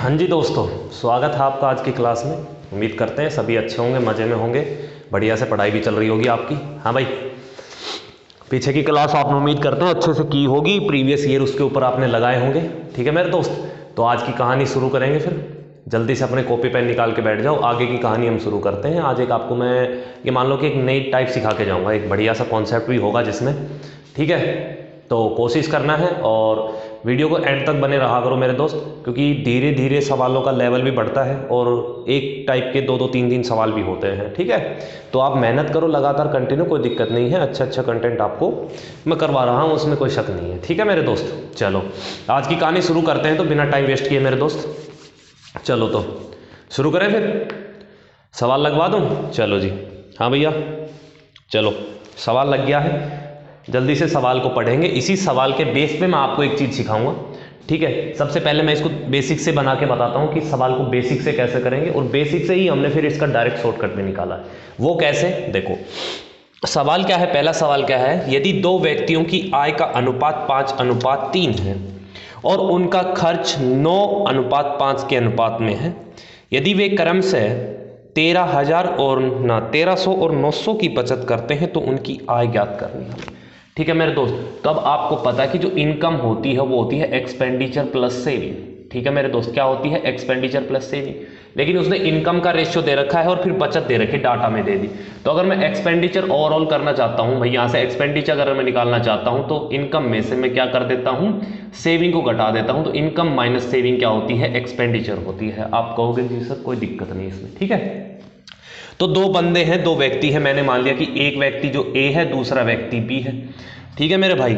हाँ जी दोस्तों, स्वागत है आपका आज की क्लास में। उम्मीद करते हैं सभी अच्छे होंगे, मज़े में होंगे, बढ़िया से पढ़ाई भी चल रही होगी आपकी। हाँ भाई, पीछे की क्लास आपने उम्मीद करते हैं अच्छे से की होगी, प्रीवियस ईयर उसके ऊपर आपने लगाए होंगे। ठीक है मेरे दोस्त, तो आज की कहानी शुरू करेंगे। फिर जल्दी से अपने कॉपी पेन निकाल के बैठ जाओ, आगे की कहानी हम शुरू करते हैं। आज एक आपको मैं ये मान लो कि एक नई टाइप सिखा के जाऊँगा, एक बढ़िया सा कॉन्सेप्ट भी होगा जिसमें। ठीक है, तो कोशिश करना है और वीडियो को एंड तक बने रहा करो मेरे दोस्त, क्योंकि धीरे धीरे सवालों का लेवल भी बढ़ता है और एक टाइप के दो तीन तीन सवाल भी होते हैं। ठीक है, तो आप मेहनत करो लगातार, कंटिन्यू, कोई दिक्कत नहीं है। अच्छा कंटेंट आपको मैं करवा रहा हूँ, उसमें कोई शक नहीं है। ठीक है मेरे दोस्त, चलो आज की कहानी शुरू करते हैं। तो बिना टाइम वेस्ट किए मेरे दोस्त, चलो तो शुरू करें। फिर सवाल लगवा दूँ? चलो जी, हाँ भैया, चलो सवाल लग गया है। जल्दी से सवाल को पढ़ेंगे। इसी सवाल के बेस पे मैं आपको एक चीज़ सिखाऊंगा। ठीक है, सबसे पहले मैं इसको बेसिक से बना के बताता हूँ कि सवाल को बेसिक से कैसे करेंगे, और बेसिक से ही हमने फिर इसका डायरेक्ट शॉर्टकट में निकाला है। वो कैसे, देखो सवाल क्या है। पहला सवाल क्या है, यदि दो व्यक्तियों की आय का अनुपात 5:3 है और उनका खर्च 9:5 के अनुपात में है, यदि वे क्रमशः 1300 और 900 की बचत करते हैं तो उनकी आय ज्ञात करनी है। ठीक है मेरे दोस्त, तो अब आपको पता है कि जो इनकम होती है वो होती है एक्सपेंडिचर प्लस सेविंग। ठीक है मेरे दोस्त, क्या होती है? Expenditure plus saving. लेकिन उसने इनकम का रेशियो दे रखा है और फिर बचत दे रखी, डाटा में दे दी। तो अगर मैं एक्सपेंडिचर ओवरऑल करना चाहता हूं भाई, यहाँ से एक्सपेंडिचर अगर मैं निकालना चाहता हूं तो इनकम में से मैं क्या कर देता हूं, सेविंग को घटा देता हूं। तो इनकम माइनस सेविंग क्या होती है? एक्सपेंडिचर होती है। आप कहोगे जी सर कोई दिक्कत नहीं इसमें। ठीक है, तो दो बंदे हैं, दो व्यक्ति हैं। मैंने मान लिया कि एक व्यक्ति जो ए है, दूसरा व्यक्ति बी है। ठीक है मेरे भाई,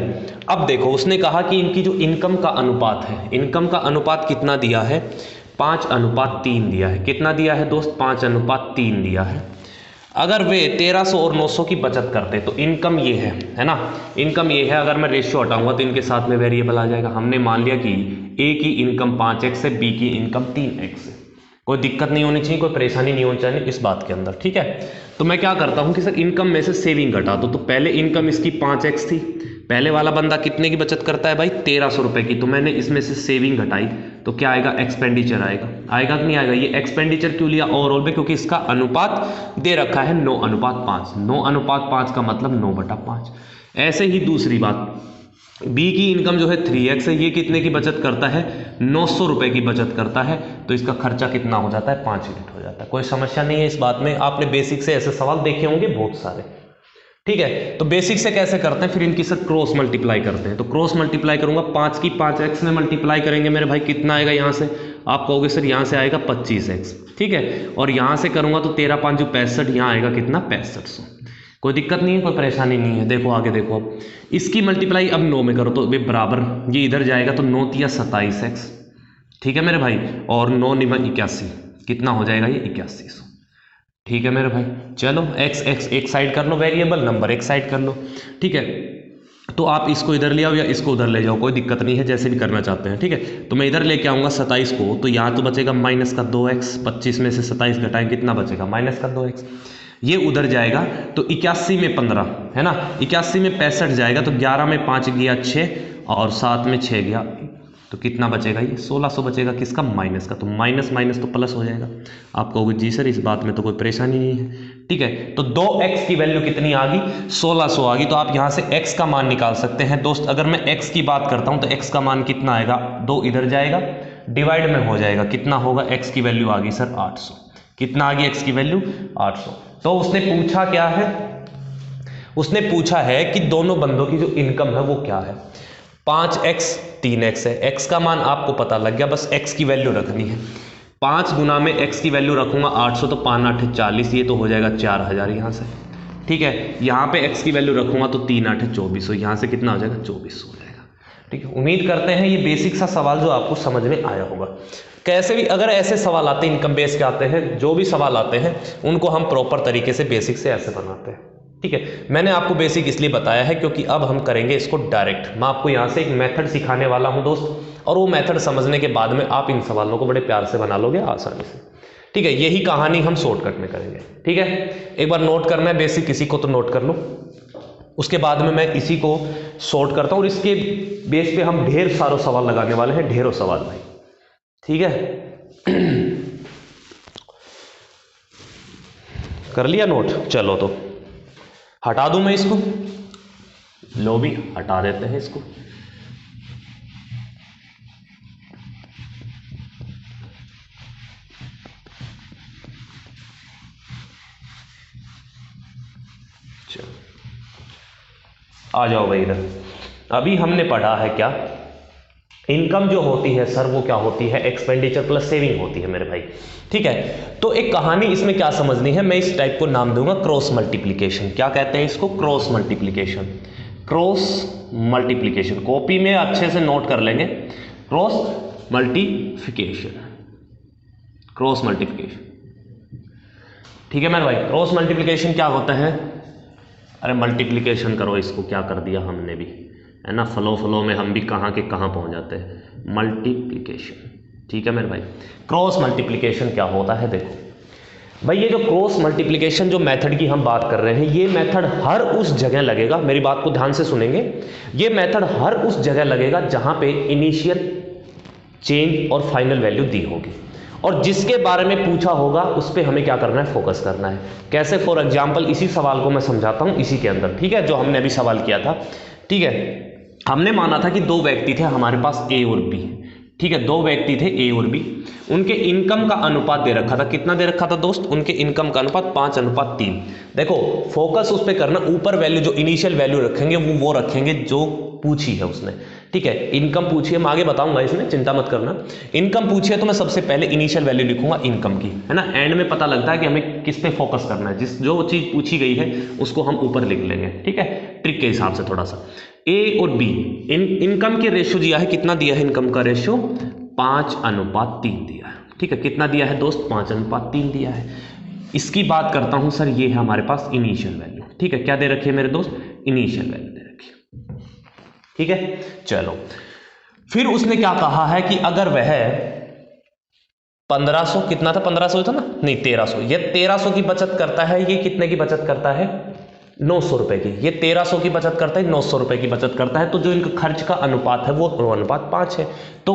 अब देखो उसने कहा कि इनकी जो इनकम का अनुपात है, इनकम का अनुपात कितना दिया है? 5:3 दिया है। कितना दिया है दोस्त? 5:3 दिया है। अगर वे 1300 और 900 की बचत करते तो इनकम ये है ना, इनकम ये है। अगर मैं रेशियो हटाऊंगा तो इनके साथ में वेरिएबल आ जाएगा। हमने मान लिया कि ए की इनकम 5x है, बी की इनकम 3x है। कोई दिक्कत नहीं होनी चाहिए, कोई परेशानी नहीं होनी चाहिए इस बात के अंदर। ठीक है, तो मैं क्या करता हूं कि सर इनकम में से सेविंग घटा दो। तो पहले इनकम इसकी 5x थी, पहले वाला बंदा कितने की बचत करता है भाई? 1300 रुपए की। तो मैंने इसमें से सेविंग घटाई तो क्या आएगा? एक्सपेंडिचर आएगा। आएगा कि नहीं आएगा? ये एक्सपेंडिचर क्यों लिया ओवरऑल में? क्योंकि इसका अनुपात दे रखा है 9:5। 9:5 का मतलब 9/5। ऐसे ही दूसरी बात, बी की इनकम जो है 3x है, ये कितने की बचत करता है? 900 रुपए की बचत करता है। तो इसका खर्चा कितना हो जाता है? 5 यूनिट हो जाता है। कोई समस्या नहीं है इस बात में। आपने बेसिक से ऐसे सवाल देखे होंगे बहुत सारे। ठीक है, तो बेसिक से कैसे करते हैं? फिर इनकी सर क्रॉस मल्टीप्लाई करते हैं। तो क्रॉस मल्टीप्लाई करूंगा, 5 की 5x में मल्टीप्लाई करेंगे मेरे भाई, कितना आएगा यहाँ से? आप कहोगे सर यहाँ से आएगा 25x। ठीक है, और यहाँ से करूंगा तो 13×5 जो 65, यहाँ आएगा कितना? 6500। कोई दिक्कत नहीं है, कोई परेशानी नहीं है। देखो आगे देखो, अब इसकी मल्टीप्लाई अब 9 में करो तो वे बराबर, ये इधर जाएगा तो 9 × 27x। ठीक है मेरे भाई, और 9 × 81 कितना हो जाएगा? ये 8100। ठीक है मेरे भाई, चलो x एक साइड कर लो, वेरिएबल नंबर एक साइड कर लो। ठीक है, तो आप इसको इधर ले आओ या इसको उधर ले जाओ, कोई दिक्कत नहीं है, जैसे भी करना चाहते हैं। ठीक है, तो मैं इधर लेके आऊँगा 27 को, तो यहाँ तो बचेगा -2x। 25 में से 27 घटाएं, कितना बचेगा? -2x। ये उधर जाएगा तो 81 में 15 है ना, 81 में 65 जाएगा तो 11 में 5 गया 6 और 7 में 6 गया, तो कितना बचेगा? ये 1600 बचेगा। किसका? माइनस का। तो माइनस माइनस तो प्लस हो जाएगा। आप कहोगे जी सर इस बात में तो कोई परेशानी नहीं है। ठीक है, तो 2x की वैल्यू कितनी आ गई? 1600 आ गई। तो आप यहाँ से x का मान निकाल सकते हैं दोस्त। अगर मैं x की बात करता हूँ तो x का मान कितना आएगा? 2 इधर जाएगा, डिवाइड में हो जाएगा, कितना होगा? x की वैल्यू आ गई सर 800। कितना आ गई x की वैल्यू? 800। तो उसने पूछा क्या है? उसने पूछा है कि दोनों बंदों की जो इनकम है वो क्या है। 5x 3x है। x का मान आपको पता लग गया, बस x की वैल्यू रखनी है। 5 गुना में x की वैल्यू रखूंगा 800, तो 5 8 40, ये तो हो जाएगा 4000 यहाँ से। ठीक है, यहाँ पे x की वैल्यू रखूंगा तो 3 8 2400, यहाँ से कितना हो जाएगा? 2400 हो जाएगा। ठीक है, उम्मीद करते हैं ये बेसिक सा सवाल जो आपको समझ में आया होगा। कैसे भी अगर ऐसे सवाल आते हैं, इनकम बेस के आते हैं, जो भी सवाल आते हैं उनको हम प्रॉपर तरीके से बेसिक से ऐसे बनाते हैं। ठीक है, मैंने आपको बेसिक इसलिए बताया है क्योंकि अब हम करेंगे इसको डायरेक्ट। मैं आपको यहाँ से एक मेथड सिखाने वाला हूँ दोस्त, और वो मेथड समझने के बाद में आप इन सवालों को बड़े प्यार से बना लोगे आसानी से। ठीक है, यही कहानी हम शॉर्टकट में करेंगे। ठीक है, एक बार नोट करना है बेसिक, किसी को तो नोट कर लो, उसके बाद में मैं इसी को सॉर्ट करता हूँ और इसके बेस पे हम ढेर सारे सवाल लगाने वाले हैं, ढेरों सवाल भाई। ठीक है, कर लिया नोट? चलो तो हटा दूं मैं इसको, लो भी हटा देते हैं इसको। चलो आ जाओ भाई इधर। अभी हमने पढ़ा है क्या, इनकम जो होती है सर वो क्या होती है, एक्सपेंडिचर प्लस सेविंग होती है मेरे भाई। ठीक है, तो एक कहानी इसमें क्या समझनी है, मैं इस टाइप को नाम दूंगा क्रॉस मल्टीप्लिकेशन। क्या कहते हैं इसको? Cross multiplication. Cross multiplication copy में अच्छे से नोट कर लेंगे। Cross multiplication, cross multiplication. ठीक है मेरे भाई, क्रॉस मल्टीप्लिकेशन क्या होता है? अरे मल्टीप्लिकेशन करो इसको, क्या कर दिया हमने भी, है ना, फ्लो में हम भी कहाँ के कहाँ पहुँच जाते हैं। मल्टीप्लिकेशन, ठीक है मेरे भाई। क्रॉस मल्टीप्लिकेशन क्या होता है? देखो भाई, ये जो क्रॉस मल्टीप्लिकेशन जो मेथड की हम बात कर रहे हैं, ये मेथड हर उस जगह लगेगा, मेरी बात को ध्यान से सुनेंगे, ये मेथड हर उस जगह लगेगा जहाँ पे इनिशियल, चेंज और फाइनल वैल्यू दी होगी, और जिसके बारे में पूछा होगा उस पर हमें क्या करना है, फोकस करना है। कैसे? फॉर एग्जाम्पल इसी सवाल को मैं समझाता हूँ इसी के अंदर, ठीक है, जो हमने अभी सवाल किया था। ठीक है, हमने माना था कि दो व्यक्ति थे हमारे पास, ए और बी। ठीक है, दो व्यक्ति थे ए और बी, उनके इनकम का अनुपात दे रखा था। कितना दे रखा था दोस्त? उनके इनकम का अनुपात 5:3। देखो फोकस उस पर करना, ऊपर वैल्यू जो इनिशियल वैल्यू रखेंगे वो रखेंगे जो पूछी है उसने। ठीक है, इनकम पूछी है, मैं आगे बताऊंगा इसमें, चिंता मत करना। इनकम पूछी है तो मैं सबसे पहले इनिशियल वैल्यू लिखूंगा इनकम की, है ना। एंड में पता लगता है कि हमें किस पे फोकस करना है, जिस जो चीज पूछी गई है उसको हम ऊपर लिख लेंगे। ठीक है, ट्रिक के हिसाब से थोड़ा सा। ए और बी, इनकम के रेशियो दिया है, कितना दिया है इनकम का रेशियो? 5:3 दिया है। ठीक है, कितना दिया है दोस्त? 5:3 दिया है। इसकी बात करता हूं सर, ये है हमारे पास इनिशियल वैल्यू। ठीक है, क्या दे रखी है मेरे दोस्त? इनिशियल वैल्यू दे रखी है। ठीक है, चलो फिर उसने क्या कहा है कि अगर वह 1500, कितना था? 1500 था ना, नहीं 1300, ये 1300 की बचत करता है, ये कितने की बचत करता है? 900 रुपए की। ये 1300 की बचत करता है, 900 रुपए की बचत करता है, तो जो इनका खर्च का अनुपात है वो अनुपात 5 है। तो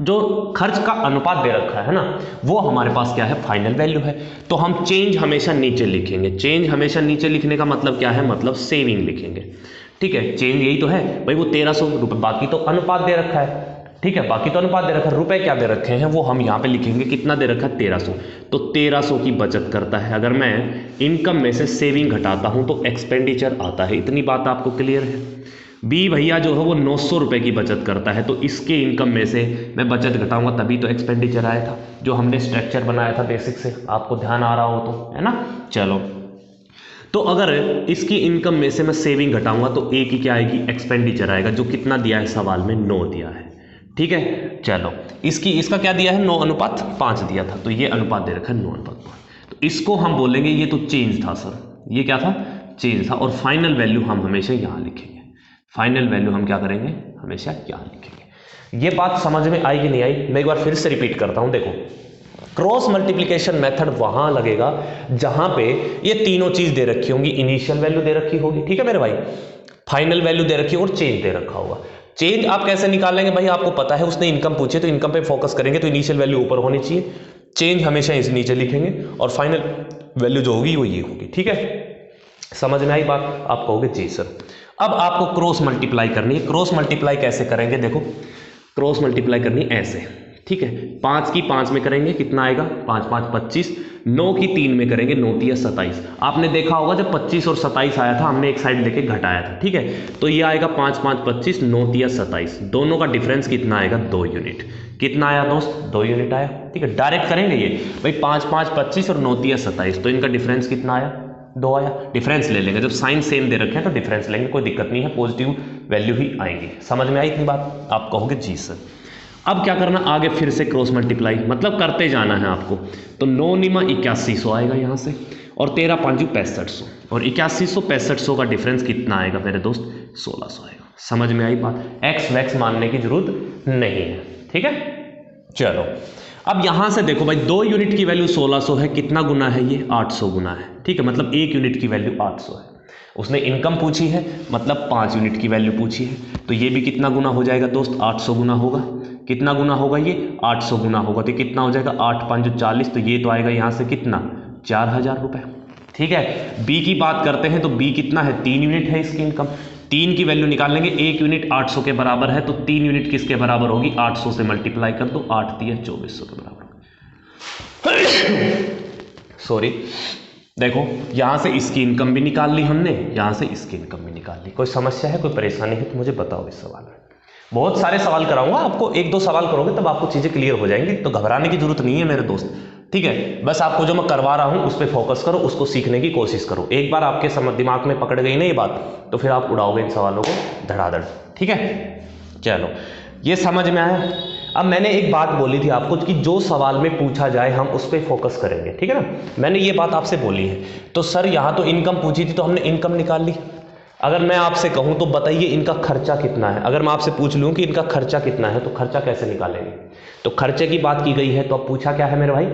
जो खर्च का अनुपात दे रखा है ना, वो हमारे पास क्या है? फाइनल वैल्यू है। तो हम चेंज हमेशा नीचे लिखेंगे। चेंज हमेशा नीचे लिखने का मतलब क्या है? मतलब सेविंग लिखेंगे। ठीक है, चेंज यही तो है भाई, वो 1300 रुपए, बाकी तो अनुपात दे रखा है। ठीक है, बाकी तो अनुपात दे रखा है, रुपए क्या दे रखे हैं वो हम यहाँ पे लिखेंगे। कितना दे रखा है? 1300। तो 1300 की बचत करता है। अगर मैं इनकम में से सेविंग घटाता हूँ तो एक्सपेंडिचर आता है। इतनी बात आपको क्लियर है? बी भैया जो है वो 900 रुपए की बचत करता है, तो इसके इनकम में से मैं बचत घटाऊंगा तभी तो एक्सपेंडिचर आया था, जो हमने स्ट्रक्चर बनाया था बेसिक से, आपको ध्यान आ रहा हो तो, है ना। चलो, तो अगर इसकी इनकम में से मैं सेविंग घटाऊंगा तो ए की क्या आएगी? एक्सपेंडिचर आएगा, जो कितना दिया है सवाल में? 9 दिया है। ठीक है, चलो इसका क्या दिया है? 9:5 दिया था, तो ये अनुपात दे रखा है 9:5। तो इसको हम बोलेंगे, ये तो चेंज था सर, ये क्या था? चेंज था। और फाइनल वैल्यू हम हमेशा यहाँ लिखेंगे। फाइनल वैल्यू हम क्या करेंगे? हमेशा यहाँ लिखेंगे। ये बात समझ में आई कि नहीं आई? मैं एक बार फिर से रिपीट करता हूँ। देखो, क्रॉस मल्टीप्लिकेशन मेथड वहां लगेगा जहां पे ये तीनों चीज दे रखी होंगी। इनिशियल वैल्यू दे रखी होगी, ठीक है मेरे भाई, फाइनल वैल्यू दे रखी और चेंज दे रखा होगा। चेंज आप कैसे निकालेंगे भाई? आपको पता है, उसने इनकम पूछी तो इनकम पे फोकस करेंगे, तो इनिशियल वैल्यू ऊपर होनी चाहिए, चेंज हमेशा इस नीचे लिखेंगे, और फाइनल वैल्यू जो होगी वो ये होगी। ठीक है, समझ में आई बात? आप कहोगे जी सर। अब आपको क्रॉस मल्टीप्लाई करनी है। क्रॉस मल्टीप्लाई कैसे करेंगे? देखो, क्रॉस मल्टीप्लाई करनी ऐसे, ठीक है, 5 की 5 में करेंगे, कितना आएगा? 5 5 25। 9 की 3 में करेंगे, 9 3 27। आपने देखा होगा जब 25 और 27 आया था, हमने एक साइड लेके घटाया था। ठीक है, तो ये आएगा 5 5 25, 9 3 27। दोनों का डिफरेंस कितना आएगा? 2 यूनिट। कितना आया दोस्त? 2 यूनिट आया। ठीक है, डायरेक्ट करेंगे ये भाई, 5 5 25 और 9 3 27, तो इनका डिफरेंस कितना आया? 2 आया। डिफरेंस ले लेंगे, जब साइन सेम दे रखे हैं तो डिफरेंस लेंगे, कोई दिक्कत नहीं है, पॉजिटिव वैल्यू ही आएंगी। समझ में आई इतनी बात? आप कहोगे जी सर। अब क्या करना? आगे फिर से क्रॉस मल्टीप्लाई, मतलब करते जाना है आपको। तो 9 निमा 8100 आएगा यहाँ से, और 13 5 6500, और 8100 6500 का डिफरेंस कितना आएगा मेरे दोस्त? 1600 आएगा। समझ में आई बात? एक्स वैक्स मानने की जरूरत नहीं है। ठीक है, चलो अब यहां से देखो भाई, 2 यूनिट की वैल्यू 1600 है, कितना गुना है ये? 800 गुना है। ठीक है, मतलब 1 यूनिट की वैल्यू 800 है। उसने इनकम पूछी है, मतलब 5 यूनिट की वैल्यू पूछी है, तो ये भी कितना गुना हो जाएगा दोस्त? 800 गुना होगा। कितना गुना होगा ये 800 गुना होगा, तो कितना हो जाएगा 8 5 40, तो ये तो आएगा यहाँ से कितना 4000 रुपये। ठीक है, बी की बात करते हैं तो बी कितना है 3 यूनिट है इसकी इनकम। 3 की वैल्यू निकाल लेंगे, 1 यूनिट 800 के बराबर है, तो 3 यूनिट किसके बराबर होगी 800 से मल्टीप्लाई कर दो, 8 3 2400 के बराबर होगी। सॉरी, देखो यहाँ से इसकी इनकम भी निकाल ली हमने, यहाँ से इसकी इनकम भी निकाल ली। कोई समस्या है, कोई परेशानी है तो मुझे बताओ इस सवाल में। बहुत सारे सवाल कराऊंगा आपको, 1 2 सवाल करोगे तब आपको चीज़ें क्लियर हो जाएंगी, तो घबराने की जरूरत नहीं है मेरे दोस्त। ठीक है, बस आपको जो मैं करवा रहा हूँ उस पर फोकस करो, उसको सीखने की कोशिश करो। एक बार आपके दिमाग में पकड़ गई ना ये बात, तो फिर आप उड़ाओगे इन सवालों को धड़ाधड़। ठीक है, चलो ये समझ में आया। अब मैंने एक बात बोली थी आपको कि जो सवाल में पूछा जाए हम उस पर फोकस करेंगे, ठीक है ना, मैंने ये बात आपसे बोली है। तो सर यहाँ तो इनकम पूछी थी तो हमने इनकम निकाल ली। अगर मैं आपसे कहूँ तो बताइए इनका खर्चा कितना है, अगर मैं आपसे पूछ लूँ कि इनका खर्चा कितना है तो खर्चा कैसे निकालेंगे। तो खर्चे की बात की गई है तो अब पूछा क्या है मेरे भाई,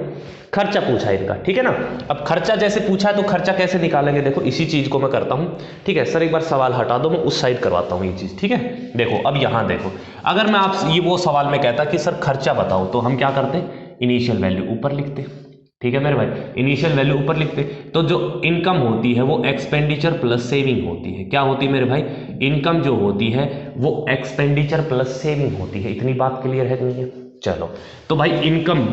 खर्चा पूछा है इनका, ठीक है ना। अब खर्चा जैसे पूछा है तो खर्चा कैसे निकालेंगे, देखो इसी चीज़ को मैं करता हूँ। ठीक है सर, एक बार सवाल हटा दो, मैं उस साइड करवाता हूँ ये चीज़। ठीक है, देखो अब यहाँ देखो, अगर मैं आपसे ये वो सवाल में कहता कि सर खर्चा बताओ, तो हम क्या करते हैं, इनिशियल वैल्यू ऊपर लिखते। ठीक है मेरे भाई, इनिशियल वैल्यू ऊपर लिखते। तो जो इनकम होती है वो एक्सपेंडिचर प्लस सेविंग होती है। क्या होती है मेरे भाई, इनकम जो होती है वो एक्सपेंडिचर प्लस सेविंग होती है। इतनी बात क्लियर है कि नहीं है। चलो तो भाई इनकम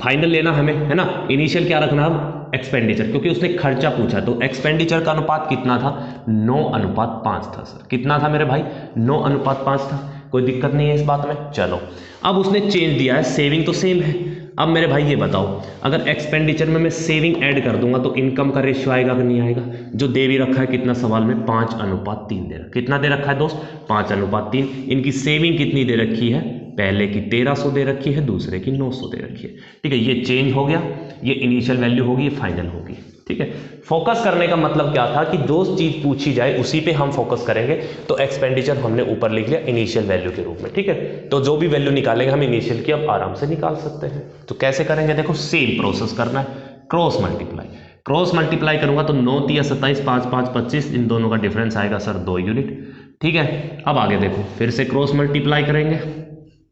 फाइनल लेना हमें, है ना। इनिशियल क्या रखना अब, एक्सपेंडिचर, क्योंकि उसने खर्चा पूछा। तो एक्सपेंडिचर का अनुपात कितना था, 9:5 था सर। कितना था मेरे भाई, 9:5 था। कोई दिक्कत नहीं है इस बात में। चलो अब उसने चेंज दिया है, सेविंग तो सेम है। अब मेरे भाई ये बताओ, अगर एक्सपेंडिचर में मैं सेविंग ऐड कर दूंगा तो इनकम का रेशियो आएगा कि नहीं आएगा। जो दे भी रखा है कितना सवाल में, 5:3 दे रखा। कितना दे रखा है दोस्त, 5:3। इनकी सेविंग कितनी दे रखी है, पहले की 1300 दे रखी है, दूसरे की 900 दे रखी है। ठीक है, ये चेंज हो गया, ये इनिशियल वैल्यू होगी, ये फाइनल होगी। ठीक है, फोकस करने का मतलब क्या था कि जो चीज पूछी जाए उसी पे हम फोकस करेंगे। तो एक्सपेंडिचर हमने ऊपर लिख लिया इनिशियल वैल्यू के रूप में। ठीक है, तो जो भी वैल्यू निकालेंगे हम इनिशियल की अब आराम से निकाल सकते हैं। तो कैसे करेंगे, देखो सेम प्रोसेस करना है, क्रॉस मल्टीप्लाई। क्रॉस मल्टीप्लाई करूंगा तो 9 3 27, 5 5 25, इन दोनों का डिफरेंस आएगा सर 2 यूनिट। ठीक है, अब आगे देखो, फिर से क्रॉस मल्टीप्लाई करेंगे,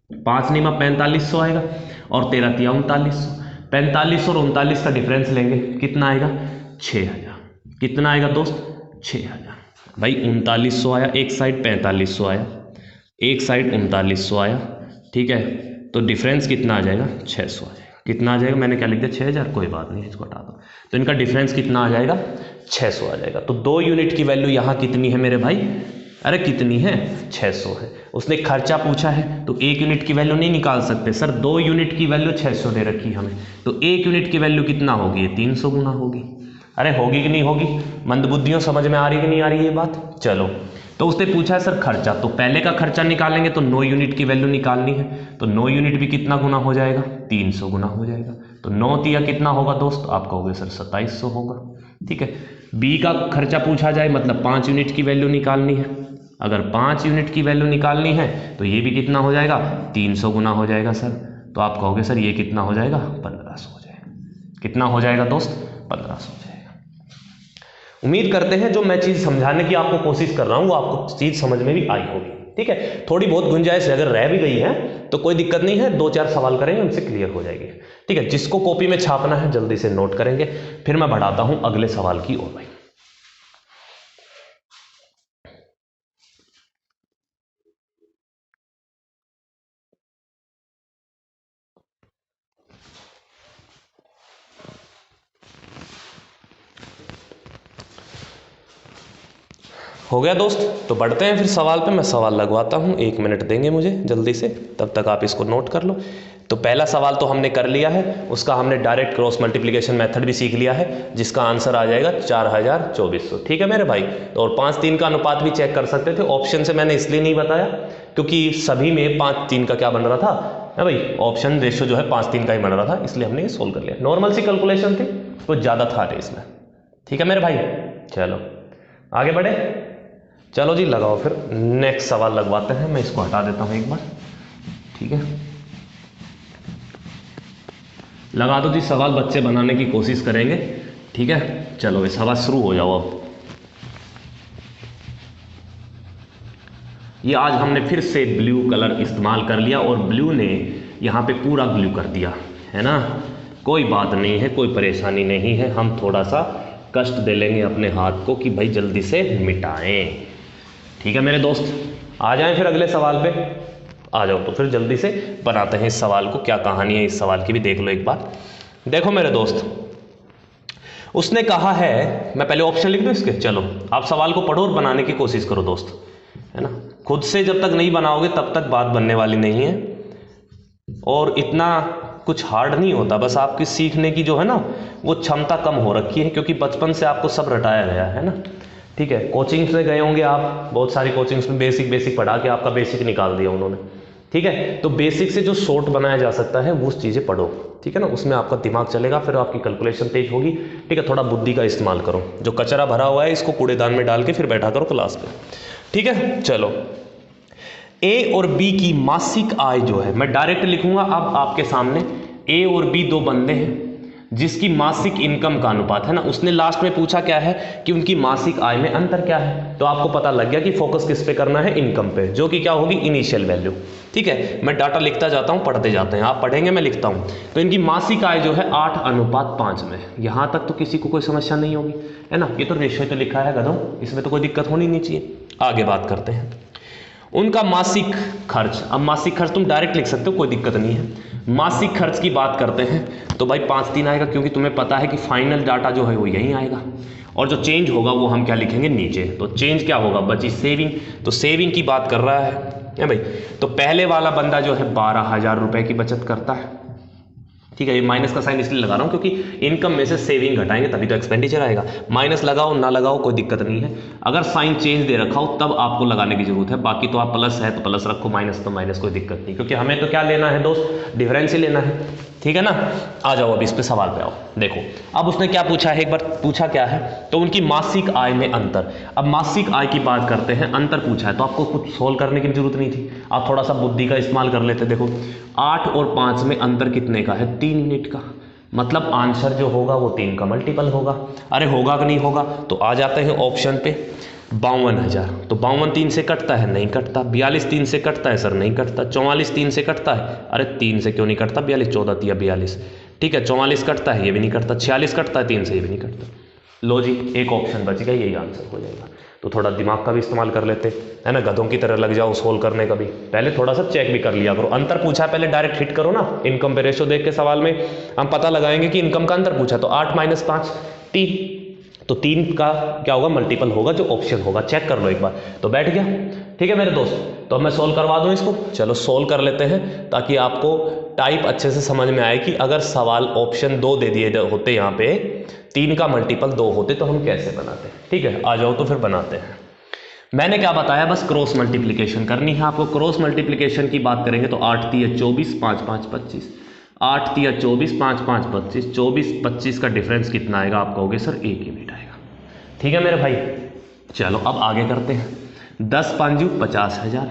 5 9 4500 आएगा और 13 3 3900। 45 और 39 का डिफरेंस लेंगे, कितना आएगा 6000। कितना आएगा दोस्त, 6000। भाई 3900 आया एक साइड, 4500 आया एक साइड, 3900 आया। ठीक है, तो डिफरेंस कितना आ जाएगा, 600 आ जाएगा। कितना आ जाएगा, मैंने क्या लिख दिया 6000, कोई बात नहीं इसको हटा दो। तो इनका डिफरेंस कितना आ जाएगा, 600 आ जाएगा। तो 2 यूनिट की वैल्यू यहाँ कितनी है मेरे भाई, अरे कितनी है, 600 है। उसने खर्चा पूछा है तो 1 यूनिट की वैल्यू नहीं निकाल सकते सर, 2 यूनिट की वैल्यू 600 दे रखी हमें, तो 1 यूनिट की वैल्यू कितना होगी, 300 गुना होगी। अरे होगी कि नहीं होगी, मंदबुद्धियों समझ में आ रही कि नहीं आ रही ये बात। चलो, तो उसने पूछा है सर खर्चा, तो पहले का खर्चा निकालेंगे तो 9 यूनिट की वैल्यू निकालनी है। तो 9 यूनिट भी कितना गुना हो जाएगा, 300 गुना हो जाएगा। तो 9 3 कितना होगा दोस्त, आप कहोगे सर 2700 होगा। ठीक है, बी का खर्चा पूछा जाए मतलब 5 यूनिट की वैल्यू निकालनी है। अगर 5 यूनिट की वैल्यू निकालनी है तो ये भी कितना हो जाएगा, 300 गुना हो जाएगा सर। तो आप कहोगे सर ये कितना हो जाएगा, 1500 हो जाएगा। कितना हो जाएगा दोस्त, 1500 हो जाएगा। उम्मीद करते हैं जो मैं चीज़ समझाने की आपको कोशिश कर रहा हूँ वो आपको चीज़ समझ में भी आई होगी। ठीक है, थोड़ी बहुत गुंजाइश अगर रह भी गई है तो कोई दिक्कत नहीं है, 2 4 सवाल करेंगे उनसे क्लियर हो जाएगी। ठीक है, जिसको कॉपी में छापना है जल्दी से नोट करेंगे, फिर मैं बढ़ाता हूँ अगले सवाल की ओर। भाई हो गया दोस्त, तो बढ़ते हैं फिर सवाल पे। मैं सवाल लगवाता हूँ, 1 मिनट देंगे मुझे जल्दी से, तब तक आप इसको नोट कर लो। तो पहला सवाल तो हमने कर लिया है, उसका हमने डायरेक्ट क्रॉस मल्टीप्लिकेशन मेथड भी सीख लिया है, जिसका आंसर आ जाएगा 4200। ठीक है मेरे भाई, और 5 3 का अनुपात भी चेक कर सकते थे। ऑप्शन से मैंने इसलिए नहीं बताया क्योंकि सभी में 5 3 का क्या बन रहा था, है भाई, ऑप्शन रेशियो जो है 5 3 का ही बन रहा था, इसलिए हमने ये सोल्व कर लिया। नॉर्मल सी कैलकुलेशन थी, कुछ ज़्यादा था नहीं इसमें। ठीक है मेरे भाई, चलो आगे बढ़े। चलो जी लगाओ फिर, नेक्स्ट सवाल लगवाते हैं। मैं इसको हटा देता हूँ एक बार। ठीक है, लगा दो जी सवाल, बच्चे बनाने की कोशिश करेंगे। ठीक है, चलो ये सवाल शुरू हो जाओ अब। ये आज हमने फिर से ब्लू कलर इस्तेमाल कर लिया और ब्लू ने यहाँ पे पूरा ब्लू कर दिया है ना। कोई बात नहीं है, कोई परेशानी नहीं है, हम थोड़ा सा कष्ट दे लेंगे अपने हाथ को कि भाई जल्दी से मिटाएं। ठीक है मेरे दोस्त, आ जाएं फिर अगले सवाल पे। आ जाओ तो फिर जल्दी से बनाते हैं इस सवाल को। क्या कहानी है इस सवाल की भी देख लो एक बार। देखो मेरे दोस्त, उसने कहा है, मैं पहले ऑप्शन लिख दूं इसके, चलो आप सवाल को पढ़ो और बनाने की कोशिश करो दोस्त, है ना। खुद से जब तक नहीं बनाओगे तब तक बात बनने वाली नहीं है, और इतना कुछ हार्ड नहीं होता, बस आपकी सीखने की जो है ना वो क्षमता कम हो रखी है, क्योंकि बचपन से आपको सब रटाया गया है ना। ठीक है, कोचिंग से गए होंगे आप, बहुत सारी कोचिंग्स में बेसिक पढ़ा के आपका बेसिक निकाल दिया उन्होंने। ठीक है, तो बेसिक से जो शॉर्ट बनाया जा सकता है वो चीज़ें पढ़ो, ठीक है ना, उसमें आपका दिमाग चलेगा, फिर आपकी कैलकुलेशन तेज होगी। ठीक है, थोड़ा बुद्धि का इस्तेमाल करो, जो कचरा भरा हुआ है इसको कूड़ेदान में डाल के फिर बैठा करो क्लास पे। ठीक है, चलो ए और बी की मासिक आय जो है, मैं डायरेक्ट लिखूंगा अब आपके सामने। ए और बी दो बंदे हैं जिसकी मासिक इनकम का अनुपात है ना। उसने लास्ट में पूछा क्या है कि उनकी मासिक आय में अंतर क्या है, तो आपको पता लग गया कि फोकस किस पे करना है, इनकम पे, जो कि क्या होगी, इनिशियल वैल्यू। ठीक है, मैं डाटा लिखता जाता हूं, पढ़ते जाते हैं, आप पढ़ेंगे मैं लिखता हूं। तो इनकी मासिक आय जो है 8:5 में, यहां तक तो किसी को कोई समस्या नहीं होगी, है ना। ये तो रेशियो तो लिखा है गधों, इसमें तो कोई दिक्कत होनी नहीं चाहिए। आगे बात करते हैं उनका मासिक खर्च। अब मासिक खर्च तुम डायरेक्ट लिख सकते हो, कोई दिक्कत नहीं है। मासिक खर्च की बात करते हैं तो भाई 5-3 आएगा, क्योंकि तुम्हें पता है कि फाइनल डाटा जो है वो यहीं आएगा, और जो चेंज होगा वो हम क्या लिखेंगे, नीचे। तो चेंज क्या होगा, बची सेविंग, तो सेविंग की बात कर रहा है भाई। तो पहले वाला बंदा जो है 12,000 रुपए की बचत करता है। ठीक है, ये माइनस का साइन इसलिए लगा रहा हूँ क्योंकि इनकम में से सेविंग घटाएंगे तभी तो एक्सपेंडिचर आएगा। माइनस लगाओ ना लगाओ कोई दिक्कत नहीं है, अगर साइन चेंज दे रखा हो तब आपको लगाने की जरूरत है, बाकी तो आप प्लस है तो प्लस रखो, माइनस तो माइनस, कोई दिक्कत नहीं, क्योंकि हमें तो क्या लेना है दोस्त, डिफरेंस ही लेना है। ठीक है ना, आ जाओ अब इस पे सवाल पे आओ। देखो अब उसने क्या पूछा है, एक बार पूछा क्या है, तो उनकी मासिक आय में अंतर। अब मासिक आय की बात करते हैं, अंतर पूछा है तो आपको कुछ सोल्व करने की जरूरत नहीं थी, आप थोड़ा सा बुद्धि का इस्तेमाल कर लेते। देखो 8 और 5 में अंतर कितने का है, 3 यूनिट का, मतलब आंसर जो होगा वो 3 का मल्टीपल होगा। अरे होगा कि नहीं होगा, तो आ जाते हैं ऑप्शन पे 52,000। तो 52 3 से कटता है, नहीं कटता। 42 3 से कटता है, सर नहीं कटता। 44 3 से कटता है, अरे 3 से क्यों नहीं कटता, 42 14 3 42। ठीक है, 44 कटता है, ये भी नहीं कटता। 46 कटता है, 3 से ये भी नहीं कटता। लो जी, एक ऑप्शन बच गया, यही आंसर हो जाएगा। तो थोड़ा दिमाग का भी इस्तेमाल कर लेते है ना, गधों की तरह लग जाओ सोल्व करने का भी, पहले थोड़ा सा चेक भी कर लिया करो। अंतर पूछा है पहले डायरेक्ट हिट करो ना, इनकम पे रेशो देख के सवाल में हम पता लगाएंगे कि इनकम का अंतर पूछा, तो 8 - 5 3, तो 3 का क्या होगा, मल्टीपल होगा, जो ऑप्शन होगा, चेक कर लो एक बार। तो बैठ गया। ठीक है मेरे दोस्त, तो अब मैं सोल्व करवा दूं इसको, चलो सोल्व कर लेते हैं ताकि आपको टाइप अच्छे से समझ में आए कि अगर सवाल ऑप्शन 2 दे दिए होते, यहाँ पे 3 का मल्टीपल 2 होते तो हम कैसे बनाते। ठीक है, आ जाओ तो फिर बनाते हैं। मैंने क्या बताया, बस क्रॉस मल्टीप्लिकेशन करनी है आपको। क्रॉस मल्टीप्लिकेशन की बात करेंगे तो 8 × 24 5 5 25, 8 × 24 5 5 25, 24 25 का डिफरेंस कितना आएगा, आप कहोगे सर 1 यूनिट आएगा। ठीक है मेरे भाई, चलो अब आगे करते हैं। 10 5 50,000,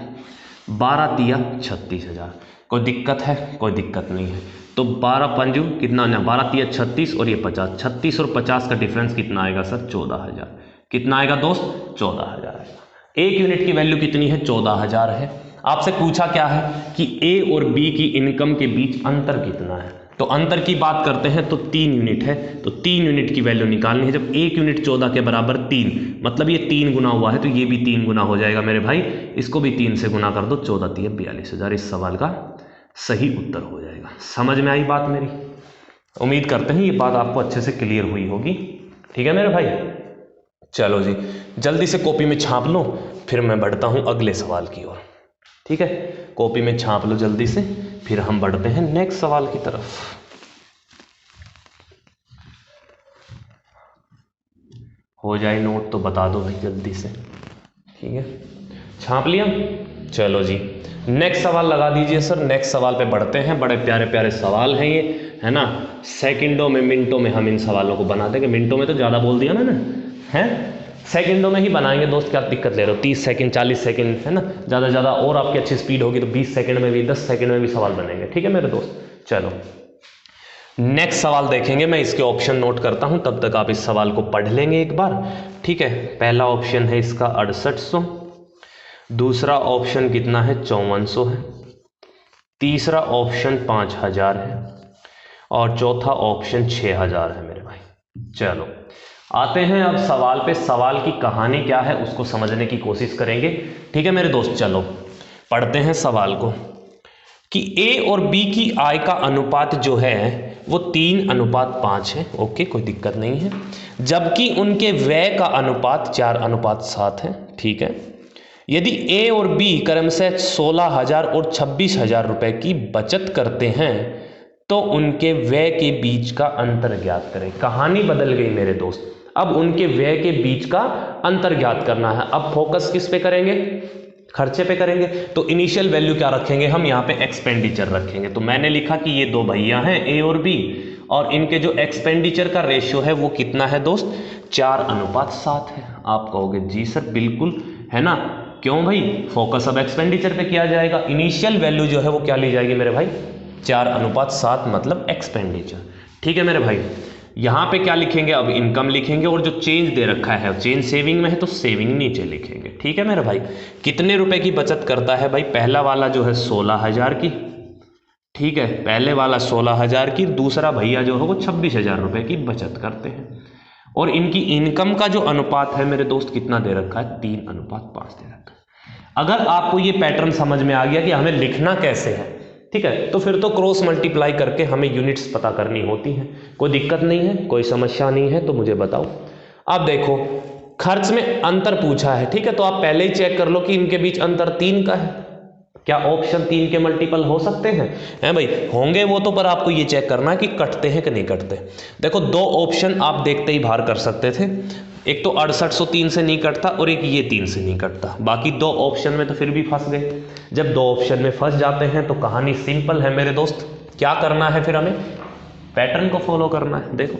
12 3 36,000। कोई दिक्कत है, कोई दिक्कत नहीं है। तो 12 5 कितना, 12 3 36 और ये 50, 36 और 50 का डिफरेंस कितना आएगा सर, 14,000। कितना आएगा दोस्त, 14,000 आएगा। 1 यूनिट की वैल्यू कितनी है, 14,000 है। आपसे पूछा क्या है कि ए और बी की इनकम के बीच अंतर कितना है, तो अंतर की बात करते हैं तो 3 यूनिट है, तो 3 यूनिट की वैल्यू निकालनी है। जब 1 यूनिट 14 के बराबर 3, मतलब ये 3 गुना हुआ है तो ये भी 3 गुना हो जाएगा मेरे भाई, इसको भी 3 से गुना कर दो, 14 3 42,000 इस सवाल का सही उत्तर हो जाएगा। समझ में आई बात मेरी, उम्मीद करते हैं ये बात आपको अच्छे से क्लियर हुई होगी। ठीक है मेरे भाई, चलो जी जल्दी से कॉपी में छाप लो, फिर मैं बढ़ता हूं अगले सवाल की ओर। ठीक है, कॉपी में छाप लो जल्दी से, फिर हम बढ़ते हैं नेक्स्ट सवाल की तरफ। हो जाए नोट तो बता दो भाई जल्दी से। ठीक है, छाप लिया, चलो जी नेक्स्ट सवाल लगा दीजिए सर। नेक्स्ट सवाल पे बढ़ते हैं, बड़े प्यारे प्यारे सवाल हैं ये, है ना। सेकंडों में, मिनटों में हम इन सवालों को बना देंगे। मिनटों में तो ज़्यादा बोल दिया मैंने, हैं, सेकंडों में ही बनाएंगे दोस्त, क्या दिक्कत ले रहे हो। 30 सेकंड 40 सेकंड, है ना, ज़्यादा से ज़्यादा, और आपकी अच्छी स्पीड होगी तो 20 सेकंड में भी, 10 सेकंड में भी सवाल बनेंगे। ठीक है मेरे दोस्त, चलो नेक्स्ट सवाल देखेंगे। मैं इसके ऑप्शन नोट करता हूं, तब तक आप इस सवाल को पढ़ लेंगे एक बार। ठीक है, पहला ऑप्शन है इसका 6800, दूसरा ऑप्शन कितना है 5400 है, तीसरा ऑप्शन 5000 है और चौथा ऑप्शन 6000 है मेरे भाई। चलो आते हैं अब सवाल पे। सवाल की कहानी क्या है उसको समझने की कोशिश करेंगे। ठीक है मेरे दोस्त, चलो पढ़ते हैं सवाल को कि A और B की आय का अनुपात जो है वो 3:5 है। ओके, कोई दिक्कत नहीं है। जबकि उनके व्यय का अनुपात 4:7 है। ठीक है, यदि A और B क्रमशः 16,000 और 26,000 रुपए की बचत करते हैं तो उनके व्यय के बीच का अंतर ज्ञात करें। कहानी बदल गई मेरे दोस्त, अब उनके व्यय के बीच का अंतर ज्ञात करना है। अब फोकस किस पे करेंगे? खर्चे पे करेंगे। तो इनिशियल वैल्यू क्या रखेंगे हम? यहाँ पे एक्सपेंडिचर रखेंगे। तो मैंने लिखा कि ये दो भैया हैं A और B, और इनके जो एक्सपेंडिचर का रेशियो है वो कितना है दोस्त? 4:7 है। आप कहोगे जी सर बिल्कुल है ना, क्यों भाई? फोकस अब एक्सपेंडिचर पे किया जाएगा। इनिशियल वैल्यू जो है वो क्या ली जाएगी मेरे भाई? 4:7 मतलब एक्सपेंडिचर। ठीक है मेरे भाई, यहाँ पे क्या लिखेंगे? अब इनकम लिखेंगे, और जो चेंज दे रखा है चेंज सेविंग में है तो सेविंग नीचे लिखेंगे। ठीक है मेरे भाई, कितने रुपए की बचत करता है भाई? पहला वाला जो है 16,000 की, ठीक है, पहले वाला 16,000 की, दूसरा भैया जो है वो 26,000 रुपए की बचत करते हैं। और इनकी इनकम का जो अनुपात है मेरे दोस्त कितना दे रखा है? 3:5 दे रखा है। अगर आपको ये पैटर्न समझ में आ गया कि हमें लिखना कैसे है, ठीक है, तो फिर तो क्रॉस मल्टीप्लाई करके हमें यूनिट्स पता करनी होती हैं। कोई दिक्कत नहीं है, कोई समस्या नहीं है, तो मुझे बताओ। अब देखो खर्च में अंतर पूछा है, ठीक है, तो आप पहले ही चेक कर लो कि इनके बीच अंतर 3 का है। क्या ऑप्शन 3 के मल्टीपल हो सकते हैं? हैं भाई, होंगे वो तो, पर आपको ये चेक करना है कि कटते हैं कि नहीं कटते। देखो 2 ऑप्शन आप देखते ही बाहर कर सकते थे, एक तो 6803 से नहीं कटता और एक ये 3 से नहीं कटता। बाकी 2 ऑप्शन में तो फिर भी फंस गए। जब 2 ऑप्शन में फंस जाते हैं तो कहानी सिंपल है मेरे दोस्त। क्या करना है फिर? हमें पैटर्न को फॉलो करना है। देखो